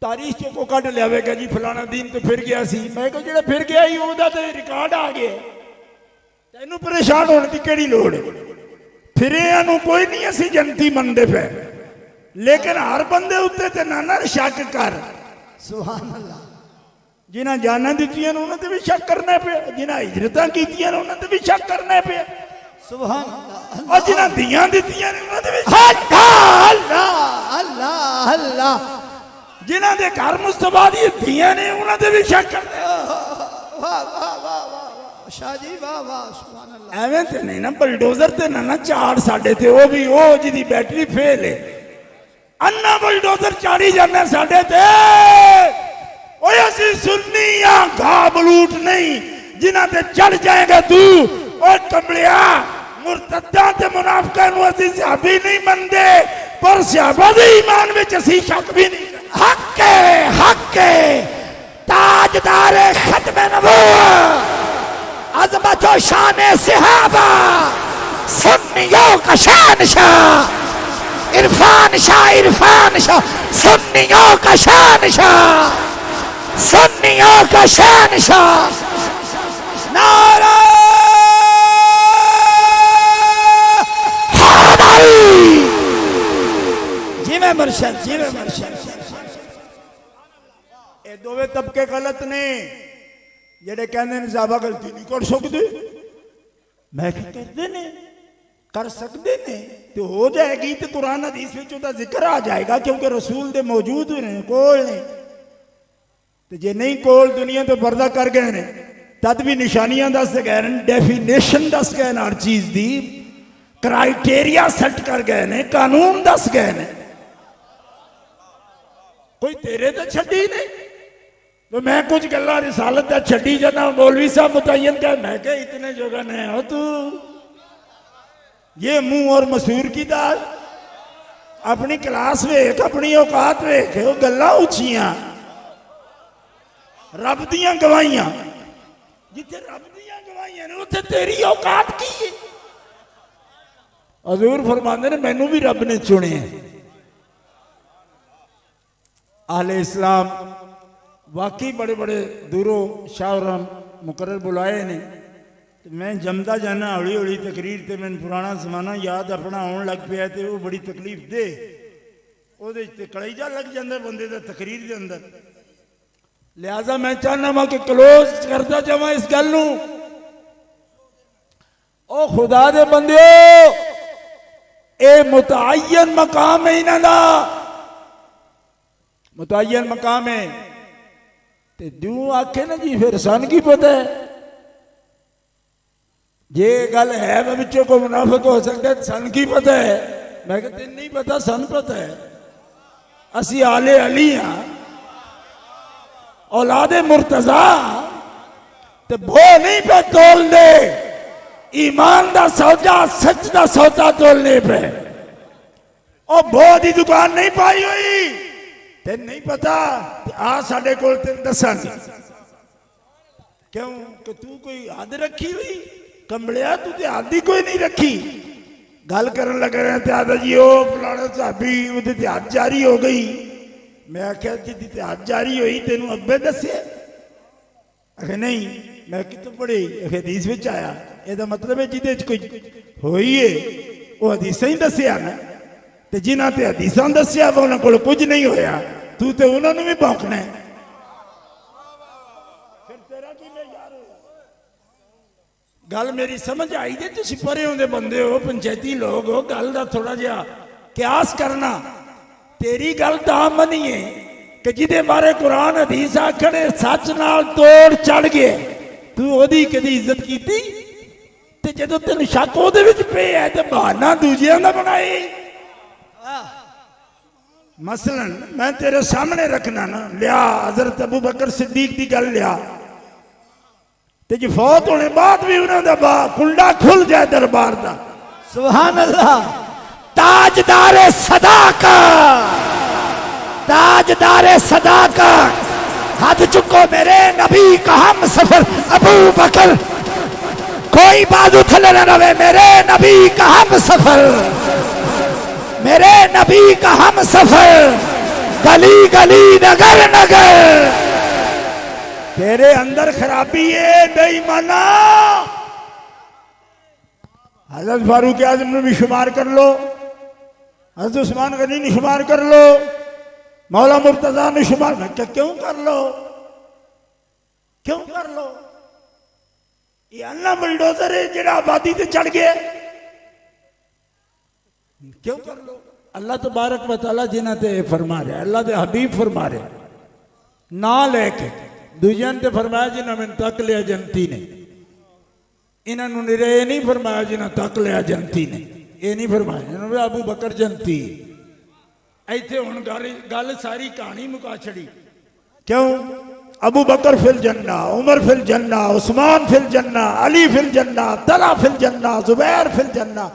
तारीख चो को कट लियावेगा जी फलाना दीन तो फिर गया सी। मैं को जेड़ा फिर गया ही ओदा ते रिकॉर्ड आ गया, तैनू परेशान होने की केड़ी लोड़ है। फिरिया नू कोई नहीं असी जनती मनदे पे, लेकिन हर बंदे उत्ते ते ना शक कर। सुभान अल्लाह। जिन्हें जाना दित्तियां ने उन्हां ते भी शक करना पे, जिन्हें हिजरतां कीतियां ने उन्हां ते भी शक करना पे। सुभान अल्लाह। और जिन्हें दियां दित्तियां ने उन्हां ते भी अल्लाह अल्लाह अल्लाह अल्लाह। जिन्हां दे घर मुस्तफा दी दियां ने उन्हां ते भी शक करना। वाह वाह वाह वाह शाह जी, वाह वाह सुभान अल्लाह। एवें ते नहीं ना बुलडोजर ते ना चाड़ साडे ते, वो भी वो जिहदी बैटरी फेल है, अन्ना बुलडोजर चाड़ी जाना साडे ते। ओए असी सुन्नी आ घा बलूट नहीं जिन्हां ते चढ़ जाएगा तू। और कमलिया मुर्तद्दां ते मुनाफिकां नूं असी सहाबी नहीं मनदे, पर सहाबा दे ईमान विच असी शक भी नहीं। हक हक ताजदार खत्म नबूवत, अजमत और शान सहाबा, सुन्नियों का शहंशाह, इरफान शाह, सुन्नियों का शहंशाह, सुन्नियों का शहंशाह। नारा हैदरी। जीवे मुर्शिद, जीवे मुर्शिद। ये दोवे तबके गलत ने, जेडे कहंदे ने साहबा गलती नहीं कर सकते। मैं की करदे ने, कर सकते ने तो हो जाएगी, तो कुरान हदीस में उसका जिक्र आ जाएगा, क्योंकि रसूल दे मौजूद ने कोल ने। तो जे नहीं कोल दुनिया तो पर्दा कर गए ने, तद भी निशानियां दस गए ने, डेफिनेशन दस गए ने, हर चीज दी क्राइटेरिया सेट कर गए ने, कानून दस गए ने। कोई तेरे तो छड़ी नहीं, तो मैं कुछ गल्ला रिसालत दा छड़ी जाना। मौलवी साहब मुतय्यन कह, मैं क्या इतने जगह ने हो तू, ये मुंह और मसूर की दाल। अपनी क्लास वेख, अपनी औकात वेख, वो गल्ला उचियां रब दियां गवाहियां, जिथे रब दियां गवाहियां ने उत्थे तेरी औकात की है। हजूर फरमांदे ने मैनू भी रब ने चुने। आहले इस्लाम वाकई बड़े बड़े दूरों शाहराम मुकर्रर बुलाए ने। मैं जमदा जाना हौली हौली तकरीर, तो मैं पुराना जमाना याद अपना आने लग पाया, तो वो बड़ी तकलीफ दे, वो कलेजा लग जाता बंदे का तकरीर के अंदर। लिहाजा मैं चाहना वा कि क्लोज करता जावा इस गल नूं। ओ खुदा दे बंदिओ, ए मुतअय्यन मकाम है इन्हां दा, मुतअय्यन मकाम है। ते दूं आखे ना जी फिर सन की पता है, जे गल है मैं बिचों को मुनाफिक हो सकता है, सन की पता है। मैं कहते नहीं पता, सन पता है। असी आले अली हाँ, औलादे मुर्तजा, ते भो नहीं पे तोल दे, ईमान दा सौदा, सच दा सौदा तोलने पे। और भो दी दुकान नहीं पाई हुई। तेन नहीं पता आ साडे कोल तेन दसांगे क्यों कि तू कोई हद रखी हुई कंबलिया तू ते हद ही कोई नहीं रखी गल करन लगे रहे ते आदा जी ओ फलाना साहबी उहदे ते हद जारी हो गई मैं आख्या जी ते हद जारी हुई तेनू अब्बे दसे आखे नहीं मैं कितों पढ़ी आखे हदीस विच आया ਇਹਦਾ मतलब है जिदे कोई होई है वो हदीसां ही दसिया ना ते जिन्हां ते हदीसां दसिया वा उन्हां कोल कुछ नहीं होया तू ते उन्हां नूं भी भौंकना है फिर तेरा की यार गल मेरी समझ आई जे तुसीं परे होंदे बंदे हो पंचायती लोग हो गल दा थोड़ा जिहा क्यास करना तेरी गल तां मनीए कि जिदे बारे कुरान हदीस आखणे सच नाल तोड़ चढ़ गए तू ओदी कदी इज्जत कीती ते जदों तेन शक ओदे विच पे है ते बहाना दूजियां दा बनाए मसलन मैं तेरे सामने रखना ना लिया हजरत अबू बकर सिद्दीक दी गल लिया ते जी फौत होने बाद भी उन्हां दा कुंडा खुल जाए दरबार दा सुभान अल्लाह ताजदारे सदाकत ताजदारे सदाकत हाथ चुको मेरे नबी का हम सफर अबू बकर कोई बाजू थले न रवे मेरे नबी का हम सफर मेरे नबी का हम सफर गली गली नगर नगर तेरे अंदर खराबी है बेईमाना हजरत फारूक आजम ने भी शुमार कर लो हजरत उस्मान गनी ने शुमार कर लो मौला मुर्तजा ने शुमार क्यों कर लो ये अल्लाह बुलडोजर है जिहड़ा आबादी ते चढ़ गया क्यों कर लो अल्लाह तबारक व तआला जिन्हां ते फरमा रहा अल्लाह दे हबीब फरमा रहे ना लेके दूजियां ते फरमाया जिन्हां मैनूं तक लिया जनती ने इन्हां नूं निरे नहीं फरमाया जिन्हां तक लिया जनती ने ये नहीं फरमाया इन्हां नूं अबू बकर जनती इत्थे हुण गल सारी कहानी मुका छड़ी क्यों अबू बकर फिल जन्ना उमर फिल जन्ना उस्मान फिल जन्ना अली फिल जन्ना तला फिल जन्ना जुबैर फिल जन्ना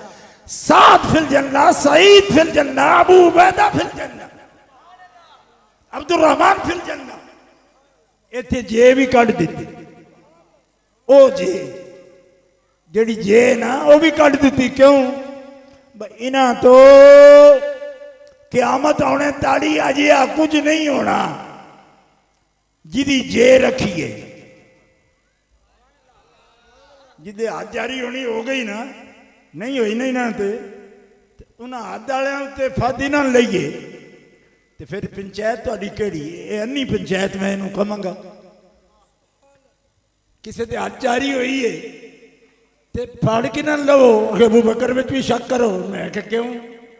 साद फिल जन्ना सईद फिल जन्ना अबू उबैदा फिल जन्ना अब्दुर्रहमान फिल जन्ना इत्थे जे भी कट दी ओ जे जेड़ी जे ना वो भी कट दी क्यों इन्हां तो क़यामत आने ताड़ी अजिया कुछ नहीं होना जिदी जे रखिए जिदे हाथ जारी होनी हो गई ना नहीं हुई नहीं ना ते उन्हें हाथ वाले उत्ते फादी ना लईए ते फिर पंचायत तुहाडी केड़ी अन्नी पंचायत मैं इनू कहांगा किसी ते हाथ जारी हुई है ते फड़ के ना लो अगे अबू बकर में भी शक करो मैं क्या क्यों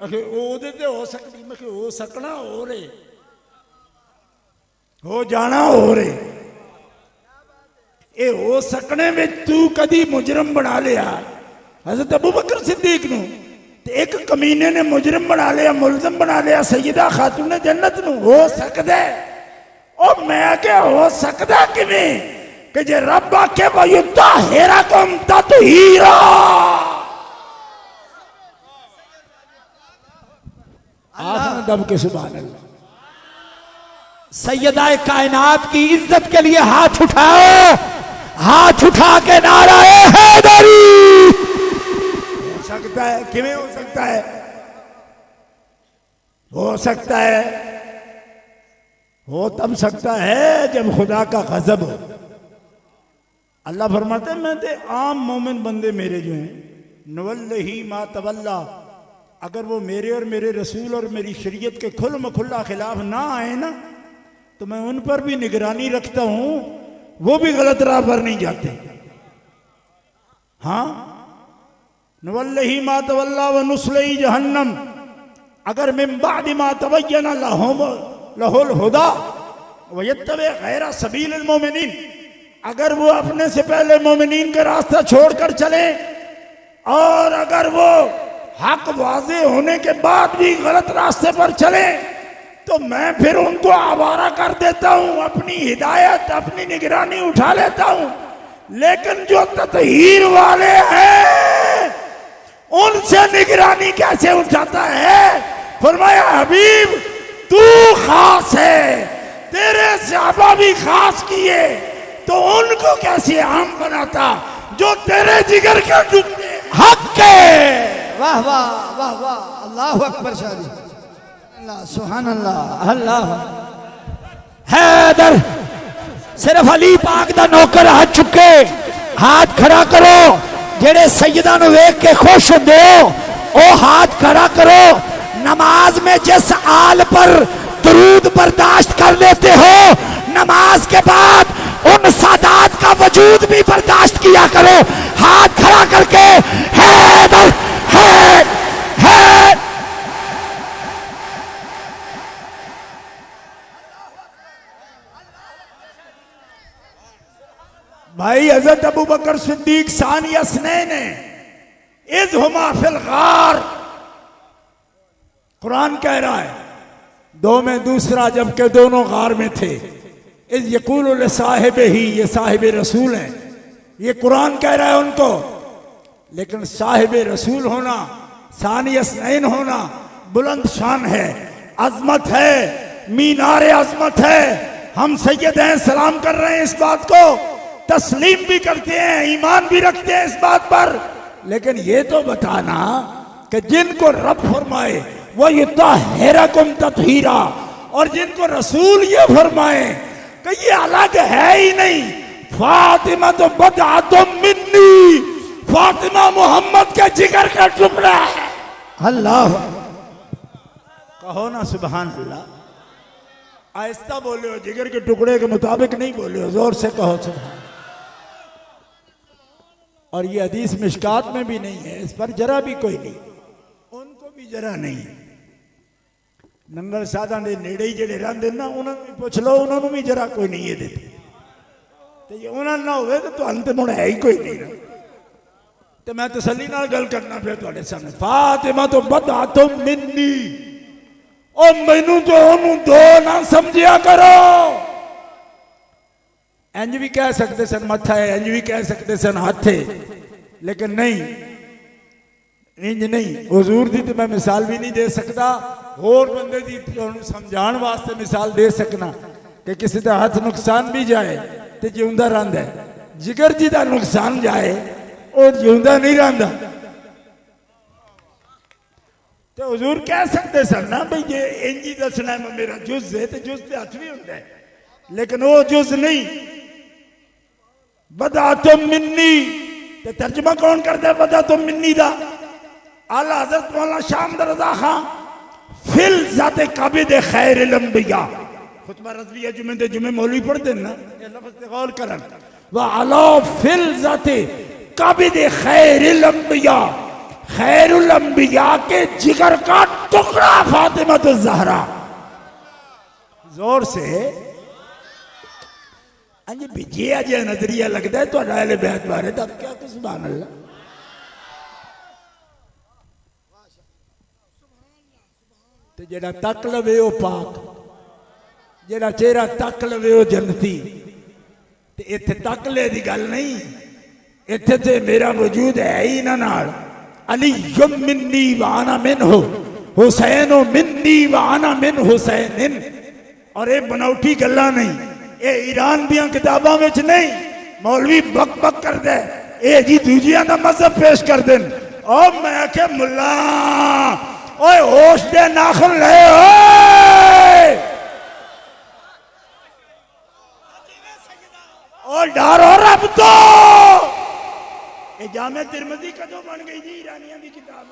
अगे ओदे ते हो सकती मैं हो सकना हो रहे हो जाना हो रहे ये हो सकने में तू कदी मुजरम बना लिया हज़रत अबू बकर सिद्दीक नूं ते एक कमीने ने मुजरम बना लिया मुलजम बना लिया सैयदा खातून जन्नत नूं हो सकदा है और मैं क्या हो सकदा किवें कि जे रब आखे वयुत्ताहिरकुम तत्हीरा आखिर दब के सुभान अल्लाह सैयदाए कायनात की इज्जत के लिए हाथ उठाओ हाथ उठा के नाराए हैदरी हो सकता है किवें हो सकता है हो सकता है हो तब सकता है जब खुदा का गजब हो अल्लाह फरमाते हैं मैं ते आम मोमिन बंदे मेरे जो हैं नवल्लही मा तवल्ला अगर वो मेरे और मेरे रसूल और मेरी शरीयत के खुल मखुल्ला खिलाफ ना आए ना तो मैं उन पर भी निगरानी रखता हूं वो भी गलत राह पर नहीं जाते हाँ नवल्लही मा तवल्ला व नुस्लही जहन्नम अगर मिन बादि मा तबय्यना लहुल हुदा व यत्तबि गैरा सबीलिल मोमिनीन अगर वो अपने से पहले मोमिनीन का रास्ता छोड़कर चले और अगर वो हक वाजे होने के बाद भी गलत रास्ते पर चले तो मैं फिर उनको आवारा कर देता हूं अपनी हिदायत अपनी निगरानी उठा लेता हूं लेकिन जो ततहीर वाले हैं उनसे निगरानी कैसे उठाता है फरमाया हबीब तू खास है, तेरे सहाबा भी खास किए, तो उनको कैसे आम बनाता जो तेरे जिगर के टुकड़े हक के। वाह वाह वाह वाह, अल्लाह अकबर शादी, अल्लाह सुभान अल्लाह। अल्लाह हैदर सिर्फ अली पाक दा नौकर आ चुके, हाथ खड़ा करो जेड़े सैयदा नु वेख के खुश होंदे हो, ओ हाथ खड़ा करो। नमाज में जिस आल पर दरूद बर्दाश्त कर लेते हो, नमाज के बाद उन सादात का वजूद भी बर्दाश्त किया करो। हाथ खड़ा करके हैदर है, है। भाई हजरत अबू बकर सिद्दीक सानी असनैन ने इज हुमा फिल गार, कुरान कह रहा है दो में दूसरा जबकि दोनों गार में थे। इस यकूल साहिब ही, ये साहिब रसूल है, ये कुरान कह रहा है उनको। लेकिन साहिब रसूल होना, सानी असनैन होना बुलंद शान है, अजमत है, मीनार अजमत है। हम सैयद हैं, सलाम कर रहे हैं, इस बात को तस्लीम भी करते हैं, ईमान भी रखते हैं इस बात पर। लेकिन ये तो बताना कि जिनको रब फरमाए वो युत्तहिरकुम तत्हीरा, और जिनको रसूल ये फरमाए कि ये अलग है ही नहीं, फातिमा तो बदअतुम मिन्नी, फातिमा मोहम्मद के जिगर का टुकड़ा है। अल्लाह कहो ना सुभान अल्लाह। आहिस्ता बोले हो, जिगर के टुकड़े के मुताबिक नहीं बोले हो, जोर से कहो सुभान। और ये हदीस मिशकात में भी नहीं है, इस पर जरा भी कोई नहीं, उनको भी जरा नहीं। नंगल साधा दे नेड़े ही जेड़े रहंदे ना, उन्होंने भी पूछ लो, उन्होंने भी जरा कोई नहीं है देते। तो ये उन्होंने ना होवे तो अंत मुड़ है ही कोई नहीं ना। तो मैं तसल्ली नाल गल करना पे तुहाडे सामने, फातिमा तो बदअतुम मिन्नी, ओ मैनू तो ओनू दो ना समझिया करो। इंज भी कह सकते सन मथा है, इंज भी कह सकते सन हाथ है, लेकिन नहीं, इंज नहीं। हुजूर दी तो मैं मिसाल भी नहीं दे सकता, होर बंदे दी समझाने वास्ते मिसाल दे सकना कि किसी का हाथ नुकसान भी जाए तो जिंदा रहिंदा है, जिगर जी का नुकसान जाए वो जिंदा नहीं रहिंदा। तो हुजूर कह सकते सन ना भाई ये इंज ही दसना है मेरा जुज है, तो जुज के हथ भी होंदा है, लेकिन वो जुज नहीं। बदअतुम मिन्नी, ते तर्जमा कौन करता है बदअतुम मिन्नी दा? आला हज़रत मौलाना शाम रज़ा खां फिल ज़ाते काबिद खैरिल अंबिया, खुतबा रज़विया जुमे दे जुमे मौलवी पढ़ते ना, ये लफ्ज़ पे गौर करन। व अला फिल ज़ाते काबिद खैरिल अंबिया, खैरुल अंबिया के जिगर का टुकड़ा फातिमा तो ज़हरा। जोर से अज भिजिया जो नजरिया लगता है तो अहले बैत बारे, तब क्या कुछ सुभान अल्लाह। तो जेड़ा तक लवे वो पाक, जेड़ा चेहरा तक लवे वो जन्नती। ते इत्थे तक ले दी गल नहीं, इत्थे ते मेरा वजूद है ही ना नाल। अली मिन्नी व अना मिन्हु, हुसैन मिन्नी व अना मिन हुसैन। और ये बनावटी गल्ला नहीं, ये ईरान दियां किताबां विच नहीं, मौलवी बक बक कर दे, ये जी दूजियां दा मजहब पेश कर देन। और मैं आखे मुल्ला ओए होश दे नाखुन ले, और डरो रब तो। ये जामे तिरमिज़ी कदों बन गई जी ईरानियां दी किताब?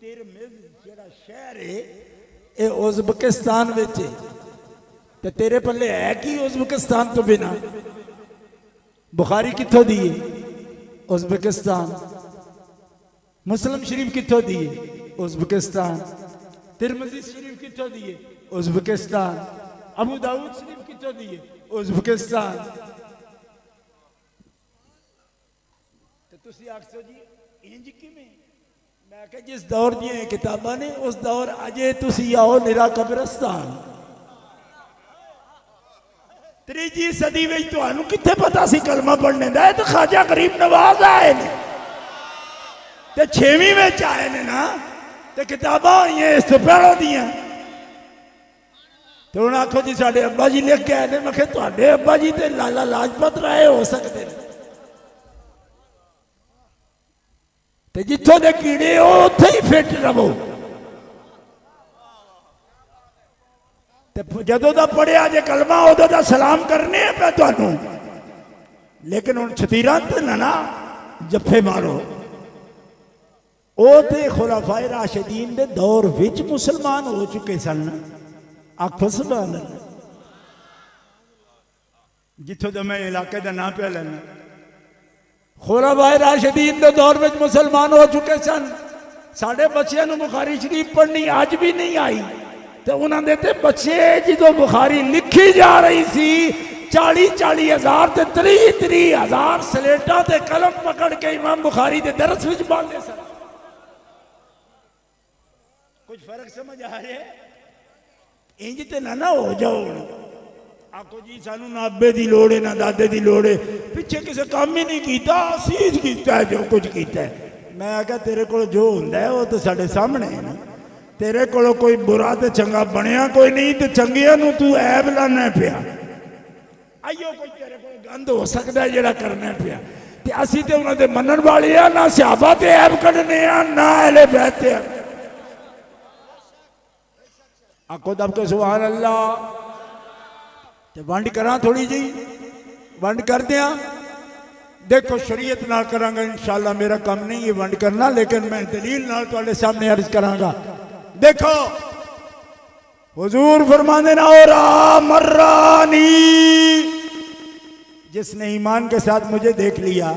तिरमिज़ जेड़ा शहर है ये उज़्बेकिस्तान विच है, ते तेरे पल्ले है कि उज़्बेकिस्तान तो बिना? बुखारी कित्थों दी है? उज़्बेकिस्तान। मुस्लिम शरीफ कित्थों दी है? उज़्बेकिस्तान। तिरमिज़ी शरीफ कित्थों दी है? उज़्बेकिस्तान। अबू दाऊद शरीफ कित्थों दी है? उज़्बेकिस्तान। तो तुसी आखसो जी इंज किवें? मैं कहा जिस दौर दी किताबां ने उस दौर अजे तुसी आओ निरा कब्रिस्तान। त्रीजी सदी में तुहानू कित्थे पता सी कलमा पढ़ने दा? तो ख्वाजा गरीब नवाज आए ने, ते 6वीं में आए ने ना, तो किताबां हुई इस तो पहलों दियां। तो हुण आखो जी साडे अब्बा जी लिख के आए ने, मैं कहा तुहाडे अब्बा जी तो लाला लाजपत राय हो सकते हैं। तो जिथों दे कीड़े हो उत्थे ही फिट रहो। तो जदों दा पढ़िया जे कलमा उदों दा सलाम करने पे तुहानू, लेकिन हुण छतीरां ते ना जफे मारो। वो तो खुलाफाए राशिदीन दे दौर विच मुसलमान हो चुके सन। आखो सुभान अल्लाह। जिथों दा मैं इलाके का नाम पे लेना, खुलाफाए राशिदीन दे दौर विच मुसलमान हो चुके सन। साढ़े बच्चों को बुखारी शरीफ पढ़नी अज भी नहीं आई। तो उन्होंने ते बच्चे जो बुखारी लिखी जा रही सी 40-40 हज़ार ते 30-30 हज़ार सलेटा ते कलम पकड़ के इमाम बुखारी के दरस विच बांधे सन। कुछ फर्क समझ आ रहा है? इंज ते ना हो जाओ। आखो जी सानू ना अब्बे की लोड़ है ना दादे की लोड़ है, पिछे किसी काम ही नहीं किया, असीज किया जो कुछ किया है। मैं आख्या तेरे को जो होंदा है वो तो साढ़े सामने है ना। तेरे को कोई बुरा तो चंगा बनया कोई नहीं, तो चंगिया नू तू ऐब लाना पिया। आइयो कोई तेरे को गंद हो सकता है जरा करना पिया। ते असी ते उन्होंने मनन वाले आ, ना सहाबा ते ऐब कढ़ने आ ना अहले बैत ते। आखो दब के सुभान अल्लाह। तो वंड करा थोड़ी जी, वंड कर दिया। देखो शरीयत नाल करांगा इंशाअल्लाह, मेरा काम नहीं है वंड करना, लेकिन मैं दलील नाल तुहाडे सामने अर्ज करांगा। देखो हुजूर फरमाने ना और मर्रानी, जिसने ईमान के साथ मुझे देख लिया,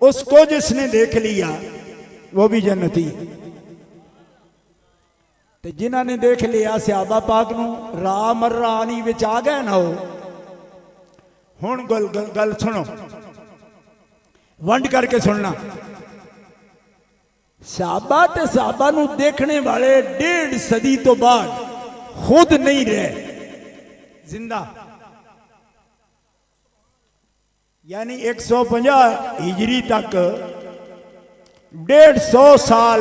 उसको जिसने देख लिया वो भी जन्नती। तो जिन्होंने देख लिया सहाबा पाक नू रा मर्रानी विच आ गए ना हो। हुण गल सुनो, वंड करके सुनना। सहाबा ते सहाबा नू देखने वाले 1.5 सदी तो बाद खुद नहीं रहे जिंदा, यानी 150 हिजरी तक 150 साल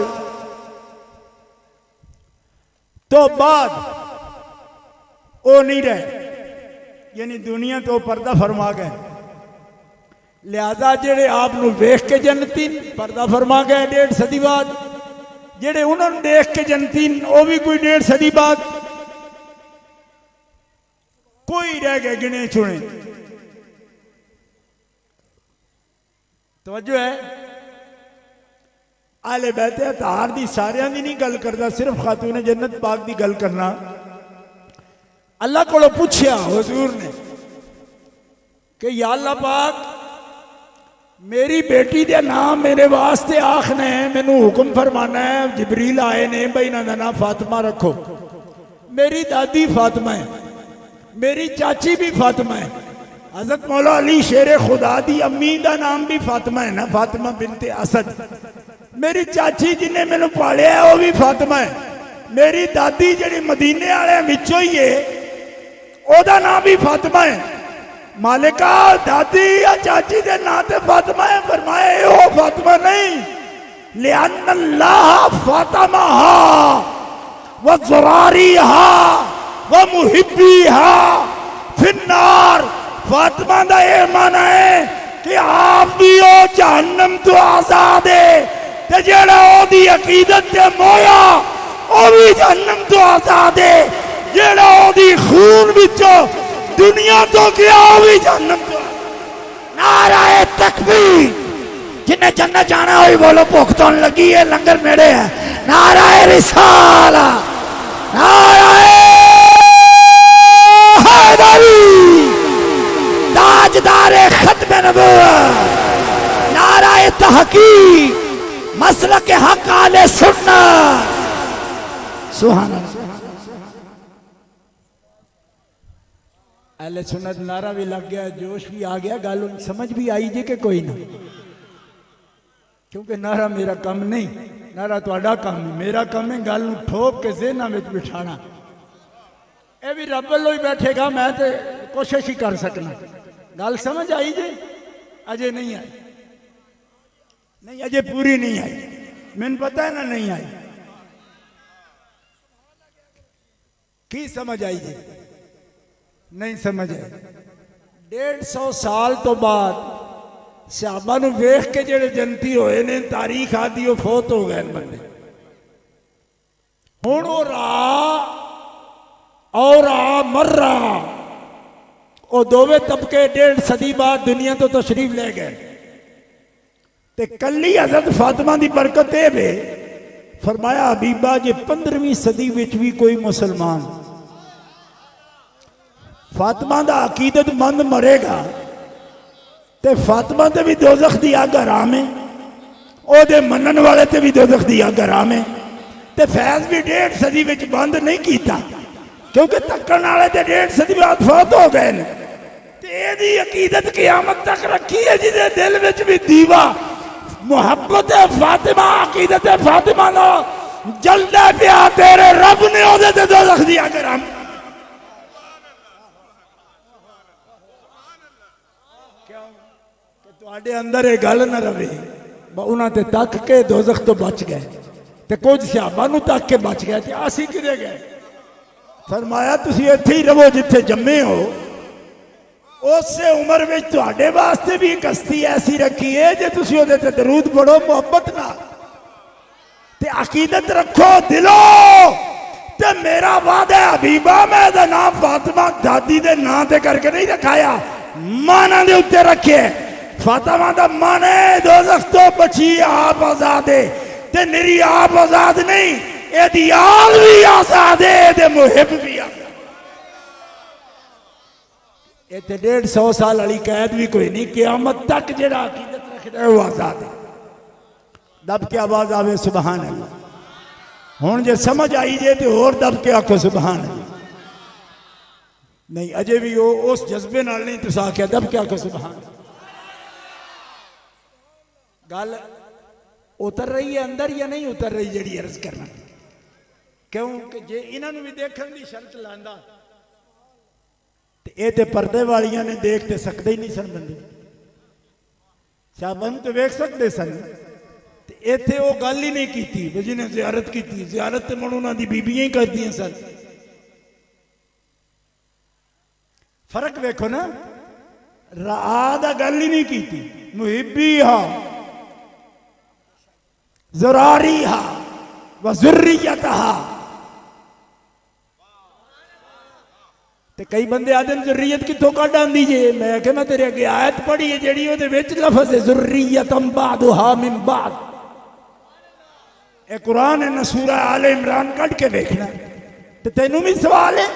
तो बाद वो नहीं रहे, यानी दुनिया तो पर्दा फरमा गए। लिहाजा जेड़े आप वेख के जन्नती पर्दा फरमा गए 1.5 सदी बाद, जेड़े उन्होंने देख के जन्नती वो भी कोई 1.5 सदी बाद, कोई रह गए गिने चुने। तवज्जो है? आले बैते अतार दी सारियां दी नहीं गल करता, सिर्फ खातून जन्नत पाक दी गल करना। अल्लाह को पूछया हुजूर ने कि या अल्लाह पाक, मेरी बेटी दे नाम मेरे वास्ते आखना है, मैनू हुक्म फरमाना है, जिबरील आए ने भाई इन्हां दा नाम फातिमा रखो। मेरी दादी फातिमा है, मेरी चाची भी फातिमा है, हजरत मौला अली शेरे खुदा दी अम्मी दा नाम भी फातिमा है ना, फातिमा बिनते असद। मेरी चाची जिन्हें मैनू पालिया है वो भी फातिमा है। मेरी दादी जी मदीने वाले विचों ही है, ओदा नाम भी फातिमा है। मालिका दादी या चाची के ना ते फातिमा है, फरमाए ओ फातिमा नहीं, लिअन्न अल्लाह फातिमाहा व ज़रारिहा व मुहिब्बीहा फिन्नार। फातिमा दा ये माना है कि आप भी ओ जहन्नम तो आजाद है, ते जेड़ा ओदी अकीदत ते मोया ओ भी जहन्नम तो आजाद है, जेड़ा ओदी खून विचों दुनिया तो गया वो भी जहन्नम तो। नाराए तकबीर, जिन्हें जन्नत जाना हो बोलो, भुख तो लगी है, लंगर नेड़े है। नाराए रिसाला, नाराए हैदरी, ताजदारे खत्म नबुव्वत, नाराए तहकीक, मसलक हक आले सुन्नत। सुभान अल्लाह। अहले सुन्नत नारा भी लग गया, जोश भी आ गया, गल समझ भी आई जी कि कोई ना, क्योंकि नारा मेरा काम नहीं, नारा तुहाडा काम है। मेरा काम है गल ठोक के ज़हनां विच बिठाना। ये भी रब वालों ही बैठेगा, मैं तो कोशिश ही कर सकना। गल समझ आई जी? अजे नहीं आई, नहीं अजे पूरी नहीं आई, मैनूं पता है ना नहीं आई। की समझ आई जी? नहीं समझ आई। 150 साल तो बाद सहाबा नूं वेख के जेड़े जनती होए ने तारीख आदि वो फोत हो गए बंदे। हुण वो और मर्रा वो दोवे तबके 1.5 सदी बाद दुनिया तो तशरीफ ले गए। ते कली हज़रत फातिमा की बरकत है वे फरमाया हबीबा जे 15वीं सदी विच भी कोई मुसलमान फातिमा दा अकीदतमंद मरेगा ते फातिमा ते भी दोज़ख दी अग हराम है, ओदे मनन वाले ते भी दोज़ख दी अग हराम है। ते फैज़ भी 1.5 सदी विच बंद नहीं कीता क्योंकि तक्कण वाले ते 1.5 सदी बाद फौत हो गए ने। ते एदी अकीदत क़यामत तक रखी है जिहदे दिल विच भी दीवा मुहब्बत फातिमा अकीदत फातिमा नो जलदा पिया तेरे रब ने ओदे ते दोज़ख दी अग हराम। तुहाडे अंदर ये गल न रवे उन्हां ते तक के दोज़ख तो बच गए ते कुछ सहाबा नूं तक के बच गए ते असीं किधे गए? फरमाया तुसीं इत्थे ही रवो जिथे जम्मे हो। उस उम्र में तुहाडे वास्ते भी एक हस्ती ऐसी रखी है जे तुसीं ओहदे ते दरूद पढ़ो मुहब्बत नाल ते अकीदत रखो दिलों। ते मेरा वादा है हबीबा मैं दा नाम फातिमा दादी दे नां ते करके नहीं रखाया, माना दे उत्ते रखे। फातिमा दा माने दोज़ख तो बची आप आजाद है ते मेरी आप आजाद नहीं एदी आल भी आजाद है ते मुहिब भी आजाद। इत्थे 150 साल वाली कैद भी कोई नहीं, क़यामत तक जेड़ा अकीदत रखदा है वो आजाद है। दब के आवाज आवे सुबहान अल्लाह। हुण जे समझ आई जे तो होर दब के आखो सुबहान अल्लाह। नहीं अजे भी वो उस जज्बे नाल नहीं तुस आख्या दब के आखो सुबहान। गल उतर रही है अंदर या नहीं उतर रही जेड़ी अर्ज करना? क्यों कि जे इन्होंने भी देखने की शर्त लांदा ये तो परदे वालियां ने देख तो सकते ही नहीं सन बंदे, शाहबन तो वेख सकते सन। इत्थे वो गल ही नहीं की जिन्हें जियारत की। जियारत तो मुड़ उन्होंने बीबियां ही करदियां सन। फर्क वेखो ना, राह दा गल ही नहीं की। मुहिबी हा ज़रारी हा व ज़ुर्रियत हा। ते कई बंदे आदे ज़ुर्रियत कितों कढ़ आंदी जे? मैं क्या मैं तेरे अगे आयत पढ़ी है जेड़ी ओहदे विच लफ्ज़ है ज़ुर्रियतम बादुहा मिन बाद। ए कुरान है ना सूरा आले इमरान कढ़ के देखना। ते तैनू भी सवाल है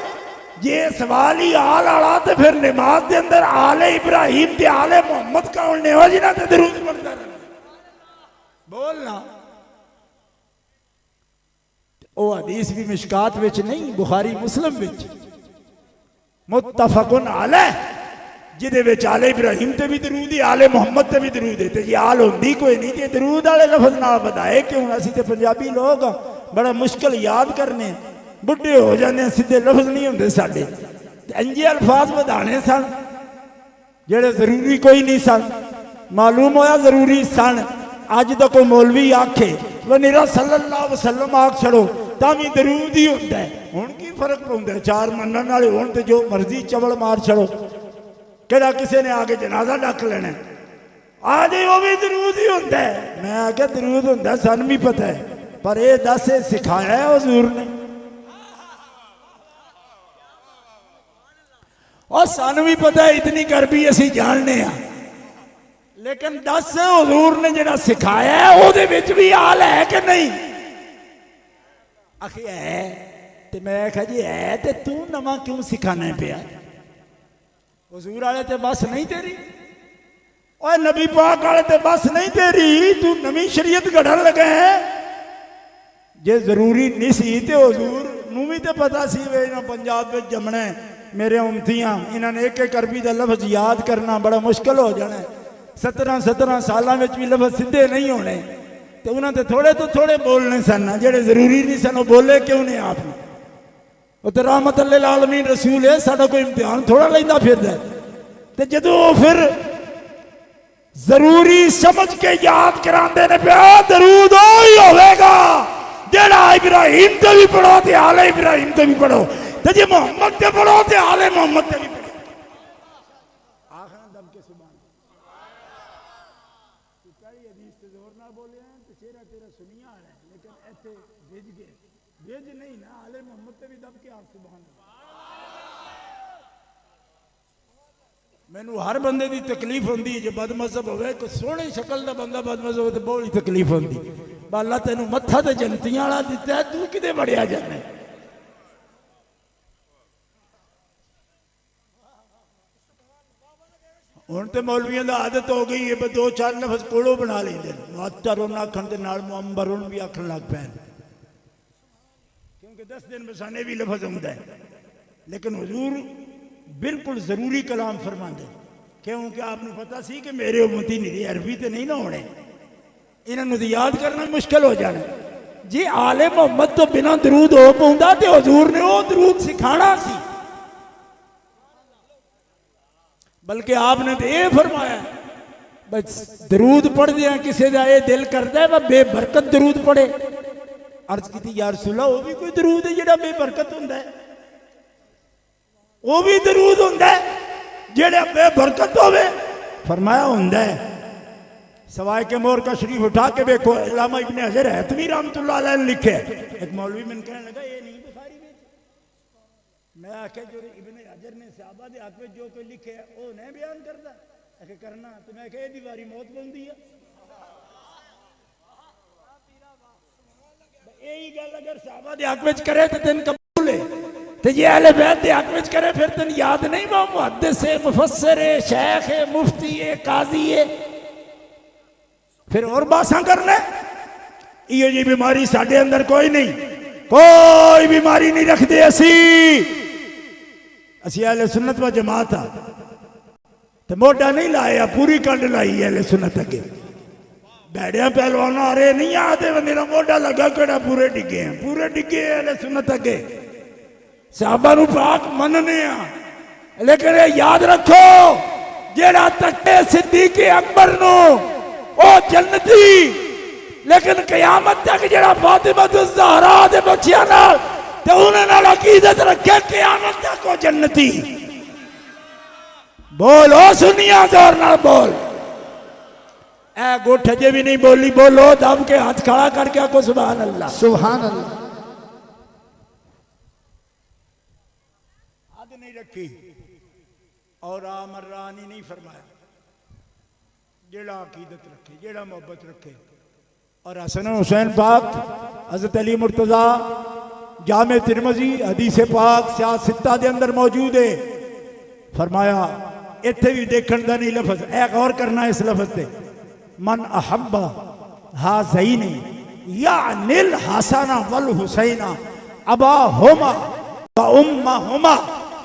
जे सवाल ही आल वाला ते फिर नमाज दे अंदर आले इब्राहिम ते आले मोहम्मद कौन ने हो जिन्हां ते दरूद पढ़दा रहे? बोलना ओ हदीस भी मिशकात विच नहीं बुखारी मुस्लिम विच मुत्तफकुन अलैह जिहदे विच आले इब्राहिम ते भी दरूद है आले मोहम्मद ते भी दरूद है। ते जे आल होंदी कोई नहीं जे दरूद वाले लफ्ज़ ना बताए क्यों? असीं ते पंजाबी लोग बड़ा मुश्किल याद करने, बुढ़े हो जाने सीधे लफ्ज़ नहीं होंदे साडे। इंजे अल्फाज बधाने सन जेड़े जरूरी कोई नहीं सन, मालूम होया जरूरी सन। अज तो कोई मौलवी आखे वो निरा सल्लल्लाहु अलैहि वसल्लम आख छड़ो तां भी दरूद ही होंदा है। हुण की फर्क पौंदा है? चार मनण वाले होण ते जो मर्जी चवल मार छड़ो, केड़ा किसी ने आके जनाजा डक लेना आज वो भी दरूद ही होंदा है। मैं आख्या दरूद होंदा सानू भी पता है, पर ये दस सिखाया है हुजूर ने और सानू भी पता है इतनी कर भी असी जानने हैं, लेकिन दस हुजूर ने जेड़ा सिखाया है ओहदे विच भी आल है कि नहीं? आखिर है ते मैं आख्या जी है ते तू नवा क्यों सिखाना पिया? हुजूर वाले ते बस नहीं तेरी, और नबी पाक वाले ते बस नहीं तेरी, तू नवी शरीयत गढ़न लगा है। जे जरूरी नहीं सी ते हुजूर नूं भी ते पता सी वे इन्हां पंजाब में जमना है, मेरे उम्मतियां इन्होंने एक एक अरबी का लफ्ज़ याद करना बड़ा मुश्किल हो जाना है। 17 सालों में भी लफ्ज़ सीधे नहीं होने, तो उन्होंने थोड़े तो थोड़े बोलने सन जेड़े जरूरी नहीं सन, बोले क्यों नहीं आपने? वो तो रहमत लिल आलमीन रसूल है, साडा कोई इम्तिहान थोड़ा लेंदा फिरदा। ते जदों फिर जरूरी समझ के याद करांदे ने पिया दरूद ही होवेगा जेड़ा इब्राहिम ते भी पढ़ो ते आले इब्राहिम ते भी पढ़ो, ते जे मोहम्मद ते पढ़ो ते आले मोहम्मद ते भी पढ़ो। आखना दम के सुभान तू कई हदीस ते जोर ना बोले हैं ते चेहरा तेरा सुनिया है, लेकिन ऐसे भेज गए भेज नहीं ना आले मोहम्मद ते भी दब के आप सुभान। मैनू हर बंदे की तकलीफ होंदी है, जो बदमजहब होवे कोई सोहनी शक्ल का बंदा बदमजहब हो तो बहुत ही तकलीफ होंदी। अल्लाह तेन मत्था तो जनतियां वाला दिता है, तू किते बड़िया जाने। हुण तो मौलवियों की आदत हो गई है, दो चार लफ्ज कोड़ो बना लेंगे, मुअत्तर आखण के नाल मुअम्बर भी आखण लग पैन, क्योंकि 10 दिन बसाने भी लफ्ज होंदा है। लेकिन हुजूर बिल्कुल जरूरी कलाम फरमाते, क्योंकि आपने पता सी कि मेरे उम्मती नहीं अरबी तो नहीं ना होने, इन्होंने तो याद करना मुश्किल हो जाना। जी आले मोहम्मद तो बिना दरूद हो पाउंदा ते हुजूर ने वो दरूद सिखाना सी, बल्कि आपने तो यह फरमाया बस दरूद पढ़ दिया किसी का यह दिल करता है वह बेबरकत दरूद पढ़े। अर्ज की यार सुला वो भी कोई दरूद है जो बेबरकत होंदा है, वो भी दरूद होंदा है जेड़ा बेबरकत होवे। फरमाया होंदा है सवाए के मोर का शरीफ उठा के देखो, इलामा इब्ने हजर हैतमी रहमतुल्लाह अलैह ने लिखे। एक मौलवी मैंने कहने लगा ये नहीं बुखारी में, मैं आख्या जो इब्ने हजर ने सहाबा दे हक में जो कोई लिखे है वो नहीं बयान करता आखे करना, तो मैं कह दी बारी मौत पौंदी है। यही गल अगर सहाबा दे हक में करे तो तेन कबूल है, तो ये अहले बैत दे हक में करे फिर तेन याद नहीं वो मुहद्दिस है, मुफस्सिर है, शेख है, मुफ्ती है, काजी है, फिर और बासा करना। ये जी बीमारी साडे अंदर कोई नहीं, कोई बीमारी नहीं रखते असी अहले सुन्नत व जमात आ, तो मोटा नहीं लाया पूरी कंड लाई अहले सुन्नत अगे। बैड़िया पहलवान आ रहे नहीं आते मेरा मोटा लगा केड़ा पूरे डिगे हैं, पूरे डिगे अहले सुन्नत अगे। साहबा नू पाक मनने आ, लेकिन याद रखो जेड़ा तक्के सिद्दीक अकबर नू ओ जन्नती, लेकिन कयामत तक जेड़ा फातिमा ज़हरा दे बच्चियां नाल ते उन्हां नाल अकीदत रखे कयामत तक ओ जन्नती। बोलो सुनिया जोर नाल बोल, ए गुठ अजे भी नहीं बोली, बोलो दब के हाथ खड़ा करके आको सुभान अल्लाह सुभान अल्लाह। हद नहीं रखी और आमरानी नहीं फरमाया, जेड़ा अकीदत रखे, जेड़ा मोहब्बत रखे। और हसन हुसैन पाक हजरत अली मुर्तजा जामे तिरमजी हदीस पाक सियासता दे अंदर मौजूद है। फरमाया इत्थे भी देखण दा नहीं लफज, ए गौर करना इस लफज से, मन अहब्बा हाज़ैनी यानिल हसना वल हुसैना अबा हुमा व उम्मा हुमा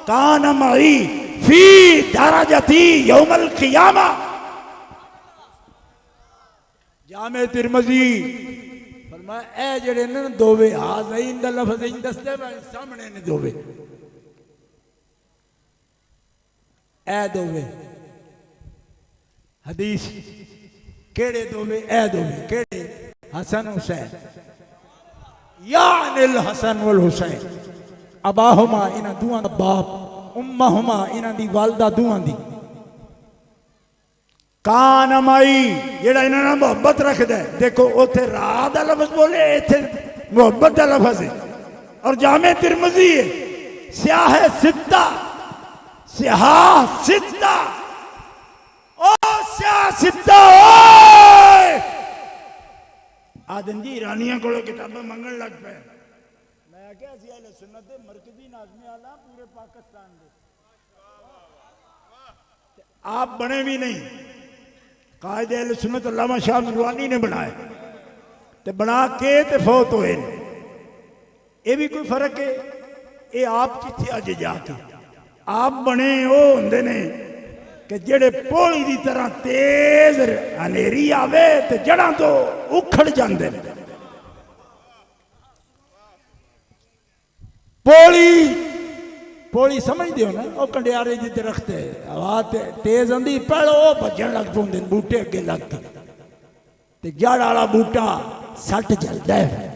कान मई फी दरजती यौमल क़ियामा। जामे तिरमजी फरमाया ए जेड़े ने दोवे हाज़ैन दा लफज इन दसदे मैं सामने ने दोवे, ए दोवे हदीस केड़े दोवे, ए दोवे केड़े हसन हुसैन यानिल हसन वल हुसैन अबाहुमा इना दुआं दा बाप, उम्माहुमा इना दी वालदा दुआं दी। कान माई जेड़ा इन्हां नाल मोहब्बत रखदा है, देखो उथे राह दा लफ्ज बोले इथे मोहब्बत दा लफ्ज है। और जामे तिरमिज़ी है स्याह सित्ता, स्याह सित्ता ओ स्याह सित्ता आदम जी ईरानियां को किताबें मंगन लग पे। मैं क्या अहले सुन्नत दे मरकजी नाज़मे आला पूरे पाकिस्तान दे, आप बने भी नहीं, कायद अहले सुन्नत अल्लामा शाह नूरानी ने बनाए ते बना के ते फौत होए। ये भी कोई फर्क है, ये आप किथे अज जाके आप बने वो होंदे ने कि जेड़े पोली की तरह तेज हनेरी आवे ते जड़ां तो उखड़ जांदे ने। पोली पोली समझते हो ना, वो कंडियारे जी दरख्त है, हवा तेज आंदी पहले वो भजन लग पौंदे ने बूटे अगे लग के, ते जड़ वाला बूटा सट जलदा है।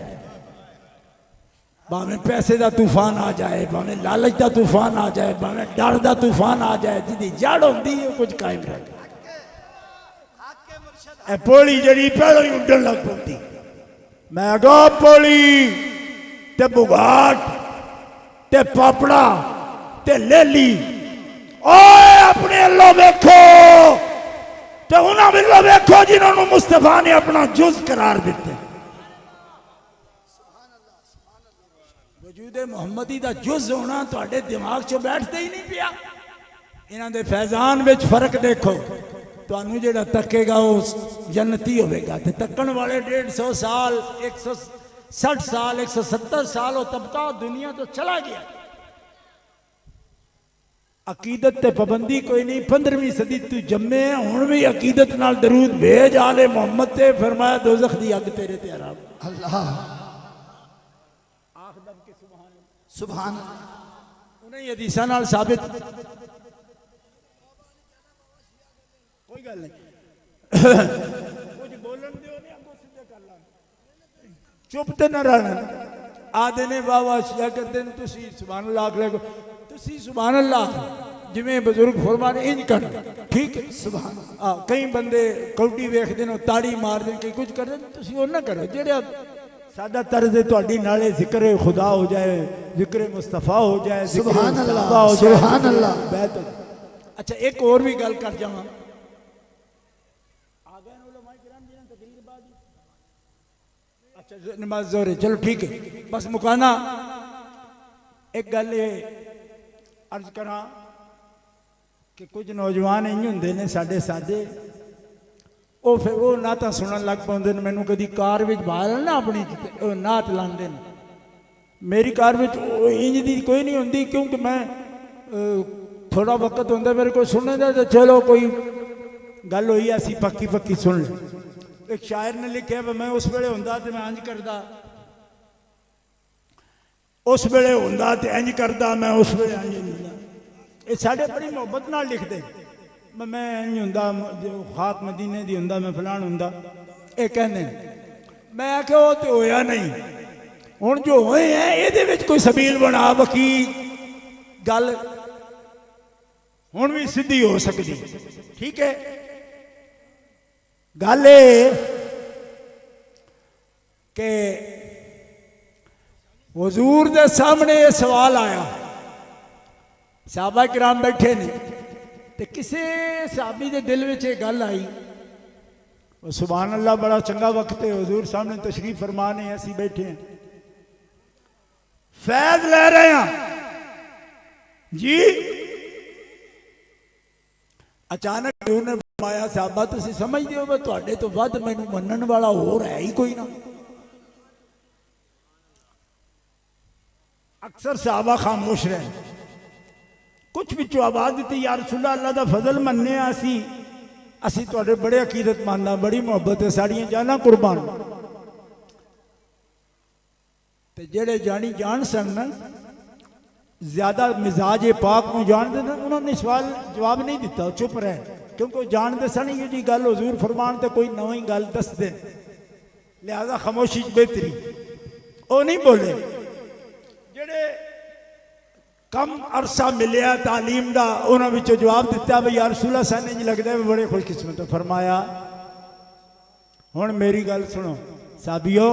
भावें पैसे का तूफान आ जाए, भावें लालच का तूफान आ जाए, भावें डर का तूफान आ जाए, जिंदी जड़ होती है कुछ कायम रह गया। पोली जड़ी पहले ही उड्डन लग पी। मैं गा पोली ते बुगाट ते पापड़ा ते लेली ओए अपने अल्लाह वेखो ते उन्हां अल्लाह वेखो जिन्होंने मुस्तफा ने अपना जुज करार दिते। वजूदे मुहम्मदी का जुज होना तुहाडे दिमाग चो बैठते ही नहीं पिया। इन्हां दे फैजान विच फर्क देखो, तुहानू जिहड़ा तकेगा वो जन्नती होवेगा ते तकन वाले 150 साल 160 साल 170 साल वो तबका दुनिया तो चला गया। अकीदत ते पाबंदी कोई नहीं। 15वीं सदी तू जम्मे हुण भी अकीदत नाल दरूद भेज आले मोहम्मद ते, फरमाया दोज़ख दी अग तेरे ते हराम। अल्लाह आख दब के सुभान सुभान उन्हें हदीसां नाल साबित कोई गल नहीं। कुछ बोलन दियो ने अगो सीधे कर ला, चुप ते न रहना। आदे ने बाबा शिया करते ने तुसी सुभान अल्लाह आख ले, तुसी सुभान अल्लाह जिवें बुजुर्ग फरमान इंज कर, ठीक है सुभान। कई बंदे कौडी वेखदे ने ताड़ी मारदे, कई कुछ करदे, तुसी ओ ना करो। जेड़ा साडा तर्ज है तुहाडी नाले जिक्र खुदा हो जाए, जिक्र मुस्तफा हो जाए, सुभान अल्लाह सुभान अल्लाह। अच्छा एक और भी गल कर जावां। अच्छा नमाज जोरे चलो ठीक है, बस मुकाना। एक गल अर्ज करा कि कुछ नौजवान इंज होंदे ने साडे सादे, वो फिर वो नातां सुनन लग पाउंदे ने। मैनूं कदी कार विच बाहर ना अपनी नात लांदे ने। मेरी कार विच इंज दी कोई नहीं हुंदी, क्योंकि मैं थोड़ा वक्त होंदा मेरे को सुनने दा, तो चलो कोई गल होई असी पक्की पक्की सुन ले। एक शायर ने लिखा मैं उस वेले हुंदा ते मैं इंज करदा, उस वेले हुंदा ते इंज करदा, मैं उस वेले इंज हुंदा। ये साडे बड़ी मोहब्बत नाल लिखदे। मैं इंज हुंदा, खाक मदीने दी हुंदा, मैं फलाण हुंदा। ये कहंदे मैं आख्या वो तो होया नहीं। हुण जो होए हैं इहदे विच कोई सबील बना बकी गल हुण भी सीधी हो सकदी। ठीक है, गल के हुजूर दे सामने ये सवाल आया, सहाबा किराम बैठे ने, ते किसे सहाबी दे दिल विच ये गल आई। सुभान अल्लाह बड़ा चंगा वक्त है, हुजूर सामने तशरीफ फरमाने असी बैठे हैं, फैज ले रहे हैं जी। अचानक उन्होंने फरमाया साहबा तुसीं समझदे हो तुहाडे तो वध मैनूं मनण वाला होर है ही कोई ना। अक्सर साहबा खामोश रहे, कुछ बिचों आवाज दी या रसूलल्लाह अल्लाह दा फजल मन्ने असी तुहाडे बड़े अकीदतमंद हां, बड़ी मुहब्बत है, साड़ियां जाना कुर्बान। ते जेड़े जानी जान सन ज्यादा मिजाज पाक को जानते ना, उन्होंने सवाल जवाब नहीं दिता, चुप रहे, क्योंकि जानते सन ये जी गल हुजूर फरमान तो कोई नवी गल दस दे, लिहाजा खामोशी बेहतरी। वो नहीं बोले। जेड़े कम अरसा मिलिया तालीम का उन्होंने जवाब दिता भाई यार रसूलुल्लाह साहब ने लगता है बड़े खुशकिस्मत। फरमाया हुण मेरी गल सुनो साबियो,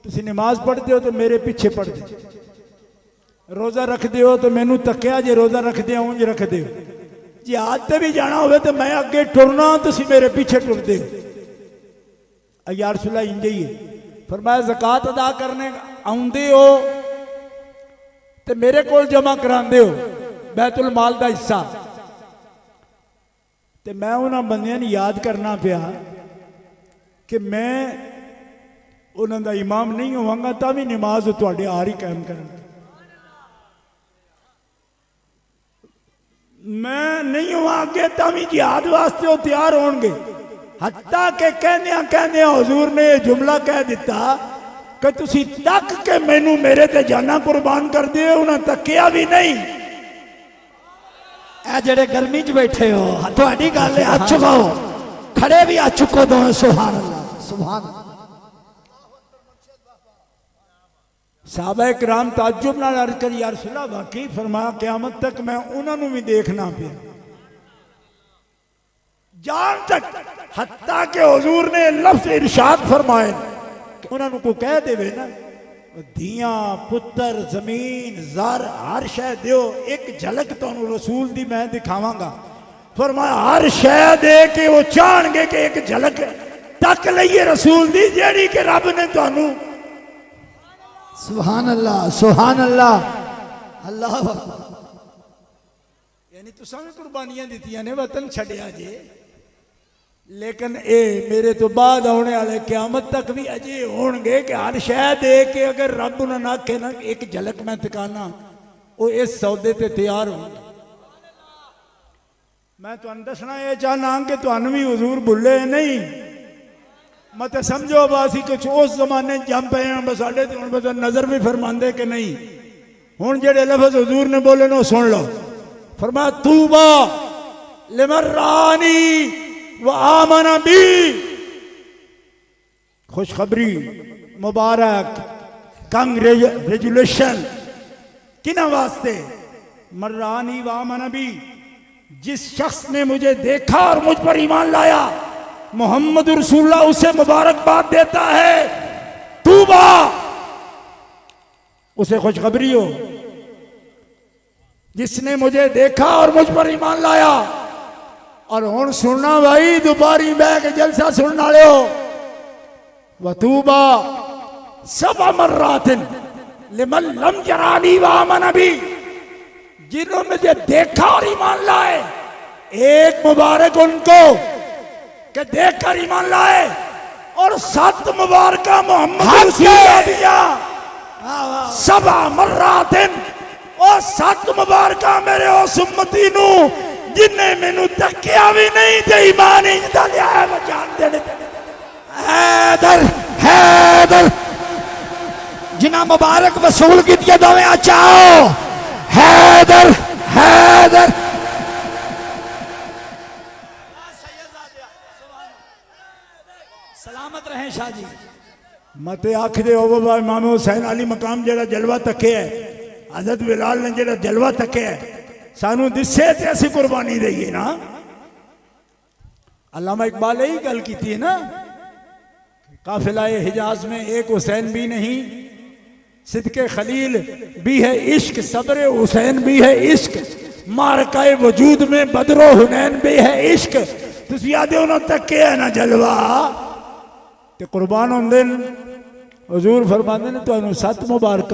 तुसीं नमाज पढ़ते हो तो मेरे पीछे पढ़ते, रोज़ा रखते हो तो मैनू तकिया जे रोज़ा रखते हो उंज रखते हो, जिहाद ते भी जाना हो तो मैं अगे टुरना तुसीं मेरे पीछे टुरते हो। यार रसूलल्लाह इंज ही है। फरमाया ज़कात अदा करने आउंदे हो तो मेरे कोल जमा करांदे हो बैतुल माल का हिस्सा, तो मैं उन्होंने बंदियां नूं याद करना पिया कि मैं उन्हों का इमाम नहीं होवांगा तो भी नमाज तुहाडे आर ही कायम करांगा। मैं नहीं हुआ अगे तो भी जिहाद वास्ते वो तैयार होंगे। हत्ता के कहने हुजूर ने यह जुमला कह दिता कि तुसी तक के मैनू मेरे ते जाना कुर्बान कर दिए, उन्हें तकिया भी नहीं। ए जेड़े गर्मी च बैठे हो तुहाडी गल है, हाथ चुकाओ, खड़े भी हाथ चुको दो। सुभान अल्लाह सुभान साहबा कराम ताज्जुब नाल अर्ज कर या रसूल अल्लाह वाकई फरमाया क़यामत तक मैं उन्होंने भी देखना पे जान तक हत्ता के हुजूर ने लफ्ज इरशाद फरमाए उन्होंने को कह देवे ना धियां पुत्र जमीन ज़र हर शय दियो एक झलक तुहानू रसूल दी मैं दिखावांगा फरमाया हर शय दे के वो चाहणगे कि एक झलक तक लईए रसूल दी जेड़ी कि रब ने तुहानू सुभान अल्लाह सुभान अल्लाह अल्लाह यानी तुसां भी कुर्बानियां दित्तियां ने वतन छड्या जे लेकिन ए मेरे तो बाद आने वाले क़यामत तक भी अजे होणगे कि हर शय दे के अगर रब उन्हें ना आखे ना एक झलक मैं दिखाना वो इस सौदे ते तैयार हो मैं तुहानू दसना ये चाहना कि तुहानू भी हुजूर भुले नहीं मत समझो बासी कुछ उस जमाने जम पे हैं बस साढ़े बस नजर भी फरमाते कि नहीं हुण जेड़े लफ्ज हुजूर ने बोले नो सुन लो फरमाया तूबा लिमर्रानी व आमना बी खुशखबरी मुबारक कंग्रेचुलेशन किना वास्ते मर्रानी व आमना बी जिस शख्स ने मुझे देखा और मुझ पर ईमान लाया मोहम्मद रसूलुल्लाह उसे मुबारकबाद देता है तूबा उसे खुशखबरी हो जिसने मुझे देखा और मुझ पर ईमान लाया और हुण सुनना भाई दोबारी बह के जलसा सुनने वाले हो वतूबा सब मर्रातिन लिमन लम यरानी व आमन बी जिन्होंने मुझे देखा और ईमान लाए एक मुबारक उनको कि देखकर ईमान लाए और 7 मुबारक मोहम्मद रसूलुल्लाह दिया सबा मर्रातिन और 7 मुबारक मेरे उस उम्मती नू जिन्हें मैनू तकिया भी नहीं ते ईमान इंदा लिया मैं जान देने हैदर हैदर जिन्हें मुबारक वसूल की दोवें चाहो हैदर हैदर सलामत रहे शाह जी मत आखदे हो बाबा इमाम हुसैन अली मकाम जेड़ा जलवा तके है हजरत बिलाल ने जेड़ा जलवा तके है सानू दिसे ते असी कुर्बानी दईए ना अल्लामा इकबाल यही गल की थी ना काफिलाए हिजाज में एक हुसैन भी नहीं सिद्के खलील भी है इश्क सब्र हुसैन भी है इश्क मारकाए वजूद में बदरो हुनैन भी है इश्क तुसी आदे उन्होंने तके है ना जलवा ते कुर्बान होंदे हुजूर फरमांदे ने तुहानू 7 मुबारक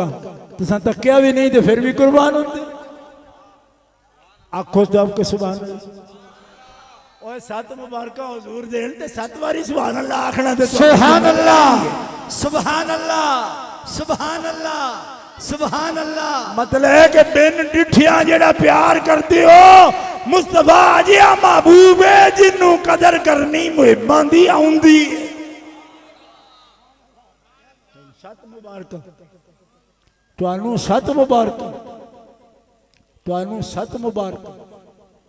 तुसां तकिया भी नहीं तो फिर भी कुर्बान होंदे आखो दब के सुभान अल्लाह ओए 7 मुबारक हुजूर देन ते 7 बारी सुभान अल्लाह आखना ते सुभान अल्लाह सुभान अल्लाह सुभान अल्लाह सुभान अल्लाह मतलब है कि बिन डिठिया जेड़ा प्यार करते हो मुस्तफा जिया महबूब है जिन्नू कदर करनी मुहिब्बां दी आउंदी है 7 मुबारक तुहानू 7 मुबारक तुहानू 7 मुबारक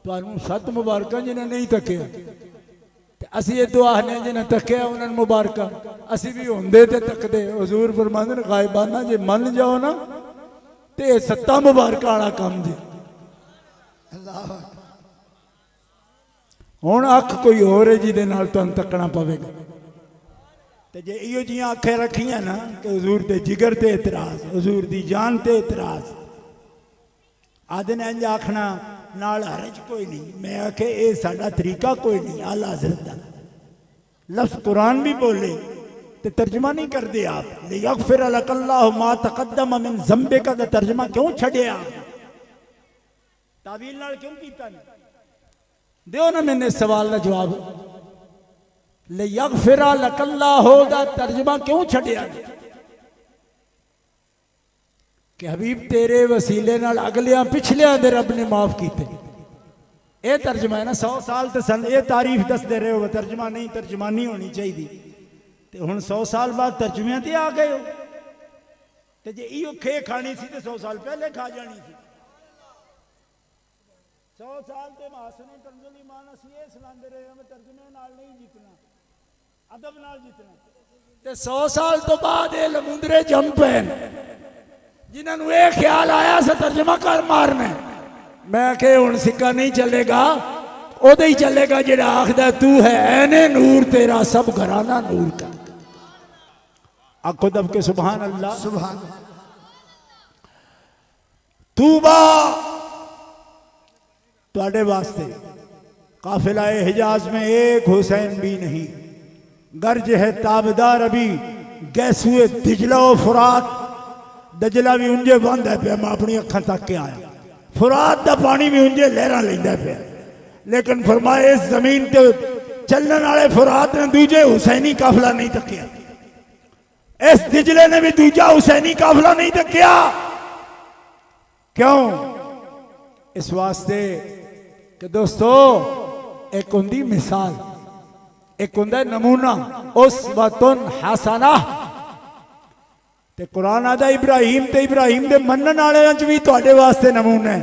तुहानू 7 मुबारक जिन्हें नहीं तकिया असी ये दुआ ने जिन्हें तकिया उन्होंने मुबारक असी भी होंदे ते तकदे हुजूर फरमांदे ने गायबाना जे मन जाओ ना ते 7 मुबारक वाला काम जे हुण अख कोई होर है जिहदे नाल तुहानू तकना पवेगा ते जे इहो जियां अखें रखियां ना कि हुजूर दे जिगर ते इतराज हुजूर दी जान ते इतराज आदे ने इंज आखना नाल हरज कोई नहीं मैं आखे ये साडा तरीका कोई नहीं आला हज़रत दा लफ्ज़ कुरान भी बोले ते तर्जमा नहीं करते आप लियग़फ़िर लकल्लाहु मा तक़द्दम मिन ज़ंबिका दा तर्जमा क्यों छड़िया तावील नाल क्यों कीता नहीं दियो ना मैंने सवाल का जवाब लियग़फ़िर लकल्लाहु दा तर्जमा क्यों छड़िया कि हबीब तेरे वसीले नाल अगलियां पिछलियां दे रब ने माफ कीते ये तर्जमा है ना 100 साल तो सन ये तारीफ दसते रहे हो तर्जमा नहीं तर्जमानी होनी चाहिए तो हुण 100 साल बाद तर्जमे ते आ गए हो तो जे इहो खे खानी सी तो 100 साल पहले खा जानी सी 100 साल ते महासने तंजुल ईमान असी ये सुनांदे रहे हो तर्जमे नाल नहीं जीतना अदब नाल जीतना ते 100 साल तो बाद ये लमुंदरे जम पैन जिन्होंने ये ख्याल आया से तर्जमा कर मारना, मैं के हुण सिक्का नहीं चलेगा, उदे ही चलेगा जेड़ा आखदा तू है ऐने नूर तेरा सब घराना नूर का। आखो दब के सुभान अल्लाह। सुभान। तूबा तुहाडे वास्ते काफिलाए हिजाज में एक हुसैन भी नहीं, गर्ज है ताबदार अभी गैसुए दिजला व फुरात। दजला भी उंजे बंद है पे, मैं अपनी अखा तक के आया, फुरात का पानी भी उंजे लहरा लेंदा पे, लेकिन फरमाए इस जमीन के चलने वाले फुरात ने दूजे हुसैनी काफिला नहीं तकिया, इस दिजले ने भी दूजा हुसैनी काफिला नहीं तकिया। क्यों? इस वास्ते कि दोस्तों एक होंदी मिसाल, एक होंदा नमूना, उसवतुन हसना। ते कुरान आदा इब्राहिम ते इब्राहिम दे मनन वाले च भी तुहाडे वास्ते नमूना है।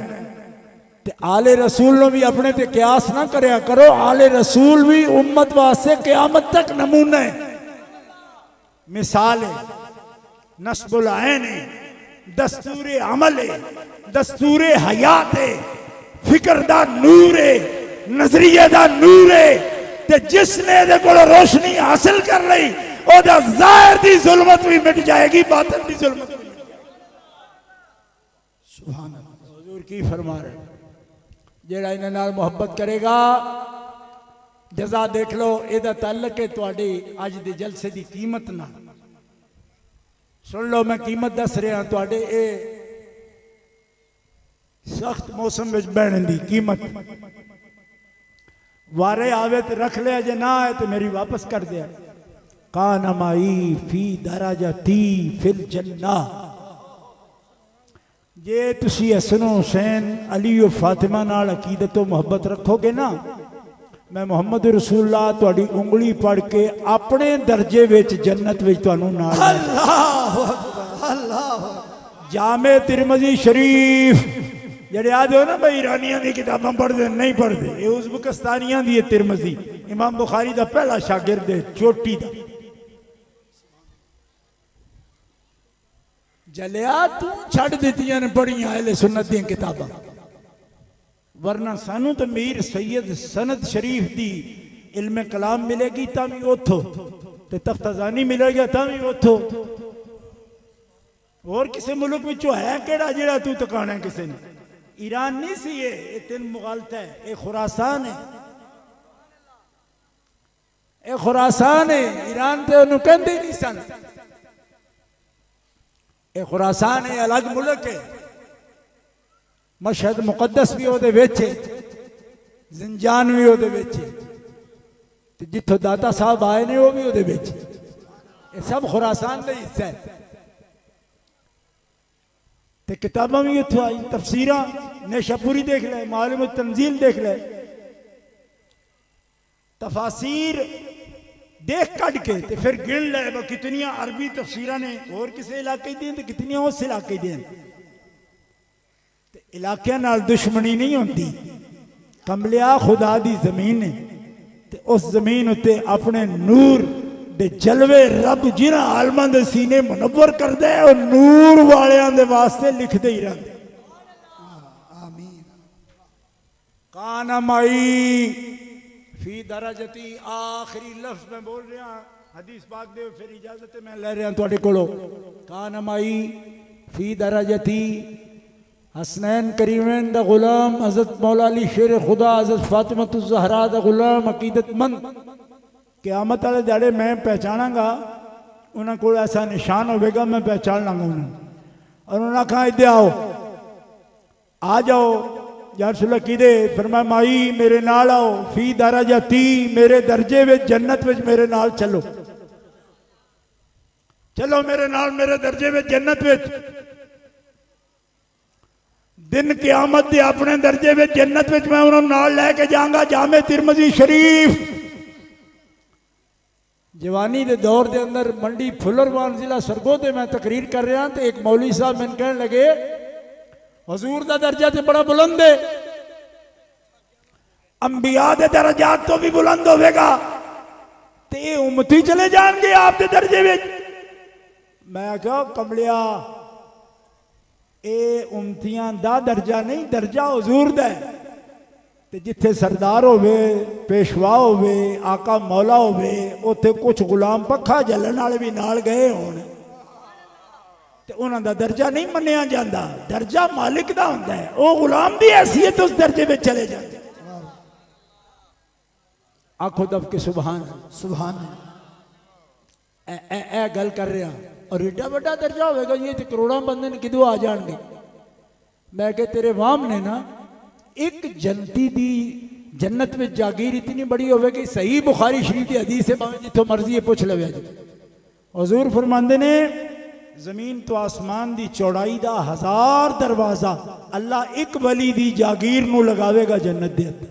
ते आले रसूल नो भी अपने ते क्यास ना करया करो, आले रसूल भी उम्मत वास्ते क़यामत तक नमूना है, मिसाल है, नस्बुल ऐन है, दस्तूरे अमल है, दस्तूरे हयात है, फिक्र दा नूर है, नजरिए दा नूर है। ते जिसने दे कोल रोशनी हासिल कर ली ओदा ज़ाहिर दी जुल्मत भी मिट जाएगी, बातिन दी जुल्मत भी मिट जाएगी। सुभान अल्लाह। हुजूर की फरमा रहे, जेड़ा इन्हां नाल मोहब्बत करेगा जज़ा देख लो, एदा ताल्लुक है तुहाडी अज दे जलसे दी कीमत नाल। सुन लो मैं कीमत दस रहा तुहाडे ए सख्त मौसम में बहन दी कीमत। वारे आवे तो रख लिया, जे ना आए तो मेरी वापस कर दिया। कान माई फी दराजती फिल जन्ना। जे तुसी हसन हुसैन अली और फातिमा नाल अकीदत तो मोहब्बत रखोगे ना, मैं मुहम्मद रसूलुल्लाह तुहाडी उंगली पढ़ के अपने दर्जे विच जन्नत विच तुहानू नाल। अल्लाह अकबर, अल्लाह। जामे तिरमिज़ी शरीफ जेड़े आज हो ना भाई ईरानियां दी किताबां पढ़दे नहीं पढ़दे, ये उज़्बेकिस्तानियां दी तिरमिज़ी, इमाम बुखारी दा पहला शागिर्द है, चोटी दा। जलिया तू छड़ दित्तियां ने पढ़ियां अहले सुन्नत दी किताबां, वरना सानू तो मीर सैयद सनद शरीफ दी इल्मे कलाम मिलेगी तां भी उथो, ते तफ्ताज़ानी मिलेगा तां भी उथो। और किसी मुल्क विचों है केड़ा जेड़ा तू तकाना किसी ने? ईरान नहीं सी ये तीन मुगालत है, ये खुरासान है, ये खुरासान है। ईरान तो उन्होंने कहते ही नहीं सन, ये खुरासान है, अलग मुल्क है। मशहद मुकद्दस भी ओदे विच है, जिंजान भी ओदे विच है, ते जिथों दाता साहब आए ने वो भी ओदे विच है। ये सब खुरासान का हिस्सा है। ते किताबां भी उत्थों आई, तफसीरां नेशापुरी देख ले, मालूम तंजील देख ले, तफासीर देख कट के ते फिर गिन ले कितनियां अरबी तफसीरां ने और किसी इलाके दी ते कितनियां उस इलाके दी। इलाके नाल दुश्मनी नहीं होती, कमलिया खुदा दी जमीन है, ते उस जमीन उत्ते अपने नूर दे जलवे रब जिन्हां आलमां दे सीने मुनव्वर करदे और नूर वालियां दे वास्ते लिखदे ही रहंदे। आमीन। काना माई फी दराजती, आखिरी लफ्ज में बोल रहा, हदीस पाक दे फिर इजाजत है मैं ले रहा तुहाडे कोलों। काना माई फी दराजती हसनैन करीमैन दा गुलाम हज़रत मौला अली शेर खुदा हज़रत फातिमा ज़हरा दा गुलाम अकीदतमंद। क़यामत वाले दाड़े मैं पहचानांगा, उन्होंने को ऐसा निशान होगा, मैं पहचान लाँगा उन्होंने। और उन्होंने कहा इधर आओ, आ जाओ यार सुल्ला किदे, फिर मैं माई मेरे नाल आओ, फी दराजती मेरे दर्जे में जन्नत में मेरे नाल चलो, चलो मेरे नाल मेरे दर्जे में जन्नत में। दिन क़यामत दे अपने दर्जे में जन्नत में मैं उन्होंने नाल लैके जाऊंगा। जामे तिरमिज़ी शरीफ जवानी के दौर के अंदर मंडी फुलरवान जिला सरगोधे मैं तकरीर कर रहा, तो एक मौलवी साहब मैंने कहने लगे हजूर का दर्जा तो बड़ा बुलंद है, अंबिया के दर्जात तो भी बुलंद होगा, तो ये उम्मती चले जाएंगे आपके दर्जे में। मैं क्या कमलिया ये उम्मतियां दा दर्जा नहीं, दर्जा हुजूर दा है। ते जिथे सरदार होवे, पेशवा होवे, आका मौला होवे, उत्थे कुछ गुलाम पक्खा जलन वाले भी नाल गए होण ते उन्हां दा दर्जा नहीं मन्निया जांदा। दर्जा मालिक दा हुंदा है, वो गुलाम दी हैसियत उस दर्जे में चले जाते। आखो दब के सुभान सुभान। ए गल कर रहा और एडा बड़ा दर्जा होगा ये तो करोड़ों बंदे ने किदों आ जाएंगे। मैं कह तेरे वाम ने ना एक जनती दी जन्नत में जागीर इतनी बड़ी होगी, सही बुखारी शरीफ की हदीस है, भावें जिथों मर्जी पूछ लवे। हुजूर फरमांदे ने जमीन तो आसमान दी चौड़ाई दा 1000 दरवाजा अल्लाह एक वली दी जागीर नू लगावेगा जन्नत दे अंदर।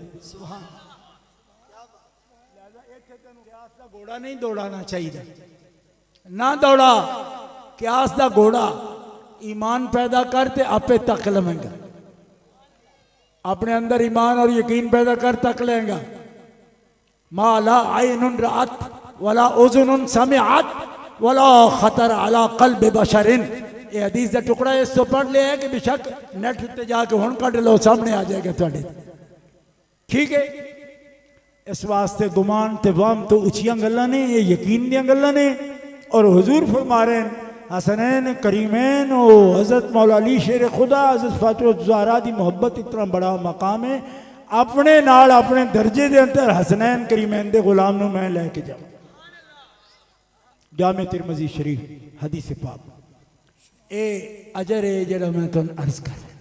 घोड़ा नहीं दौड़ाना चाहिए ना, दौड़ा क्यास दा घोड़ा। ईमान पैदा करते आपे तक लवेंगा, अपने अंदर ईमान और यकीन पैदा कर तक लेगा। माला आइनुन रात वला उज़ुनुन समिअत वला खतर अला क़ल्ब बशरिन। ये हदीस का टुकड़ा इस तो पढ़ लिया है कि बेशक नेट उत्ते जाके हुण कढ़ लो, सामने आ जाएगा तुहाडे। ठीक है, इस वास्ते गुमान ते वहम तो उचियां गल्लां ने, ये यकीन दियां गल्लां ने। और हुजूर फरमा रहे हैं हसनैन करीमैन ओ हज़रत मौला अली शेर खुदा हज़रत फातिमा ज़हरा दी मोहब्बत इतना बड़ा मकाम है, अपने नाल अपने दर्जे दे अंदर हसनैन करीमैन दे गुलाम नूं मैं लैके जाऊं। जामे तिरमिज़ी शरीफ हदीस पाक। ए अजर है जड़ा मैं तुहानूं अर्ज कर रहा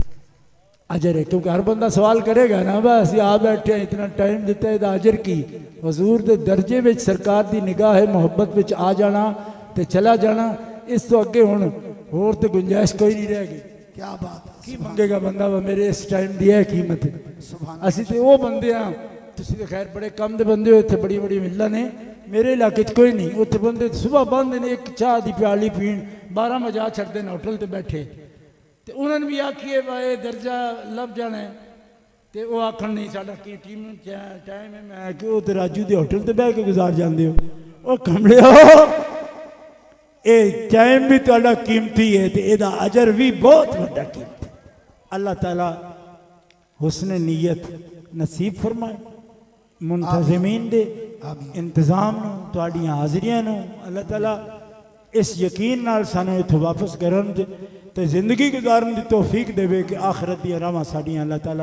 अजर है, क्योंकि हर बंदा सवाल करेगा ना बस आ बैठे इतना टाइम दिता है अजर की। हुजूर दे दर्जे विच सरकार दी निगाह है, मोहब्बत विच आ जाना ते चला जाना, इस तो अगे हुण होर ते गुंजाइश कोई नहीं रह गई। क्या बात है, की मंगेगा बंदा वा मेरे इस टाइम दी है कीमत। असीं ते वो बंदे हां, तुसीं ते खैर बड़े कम दे बंदे हो, इत्थे बड़ी बड़ी मिल्लां ने, मेरे इलाके च कोई नहीं। उत्थे बंदे सुबह बंद ने एक चाह दी प्याली पीण, 12 वजा छड्डदे ने होटल ते बैठे। तो उन्होंने भी आखिए भाई दर्जा लभ जाना है, तो वह आखन नहीं साडा की टीम टाइम है। मैं कि तो राजू के होटल ते बह के गुजार जाते हो, वो कमले हो ये टाइम भी तुहाडा कीमती है, तो यदा अजर भी बहुत बड़ा कीमती। अल्लाह ताला हुस्न नीयत नसीब फरमाए, मुंतज़िमीन दे इंतजाम नूं, तुहाडियां हाज़रियां नूं अल्लाह ताला इस यकीन नाल सानू इत्थों वापस करन ते जिंदगी गुजारन की तौफीक देवे कि आखिरत दी रावां साडियां अल्लाह ताला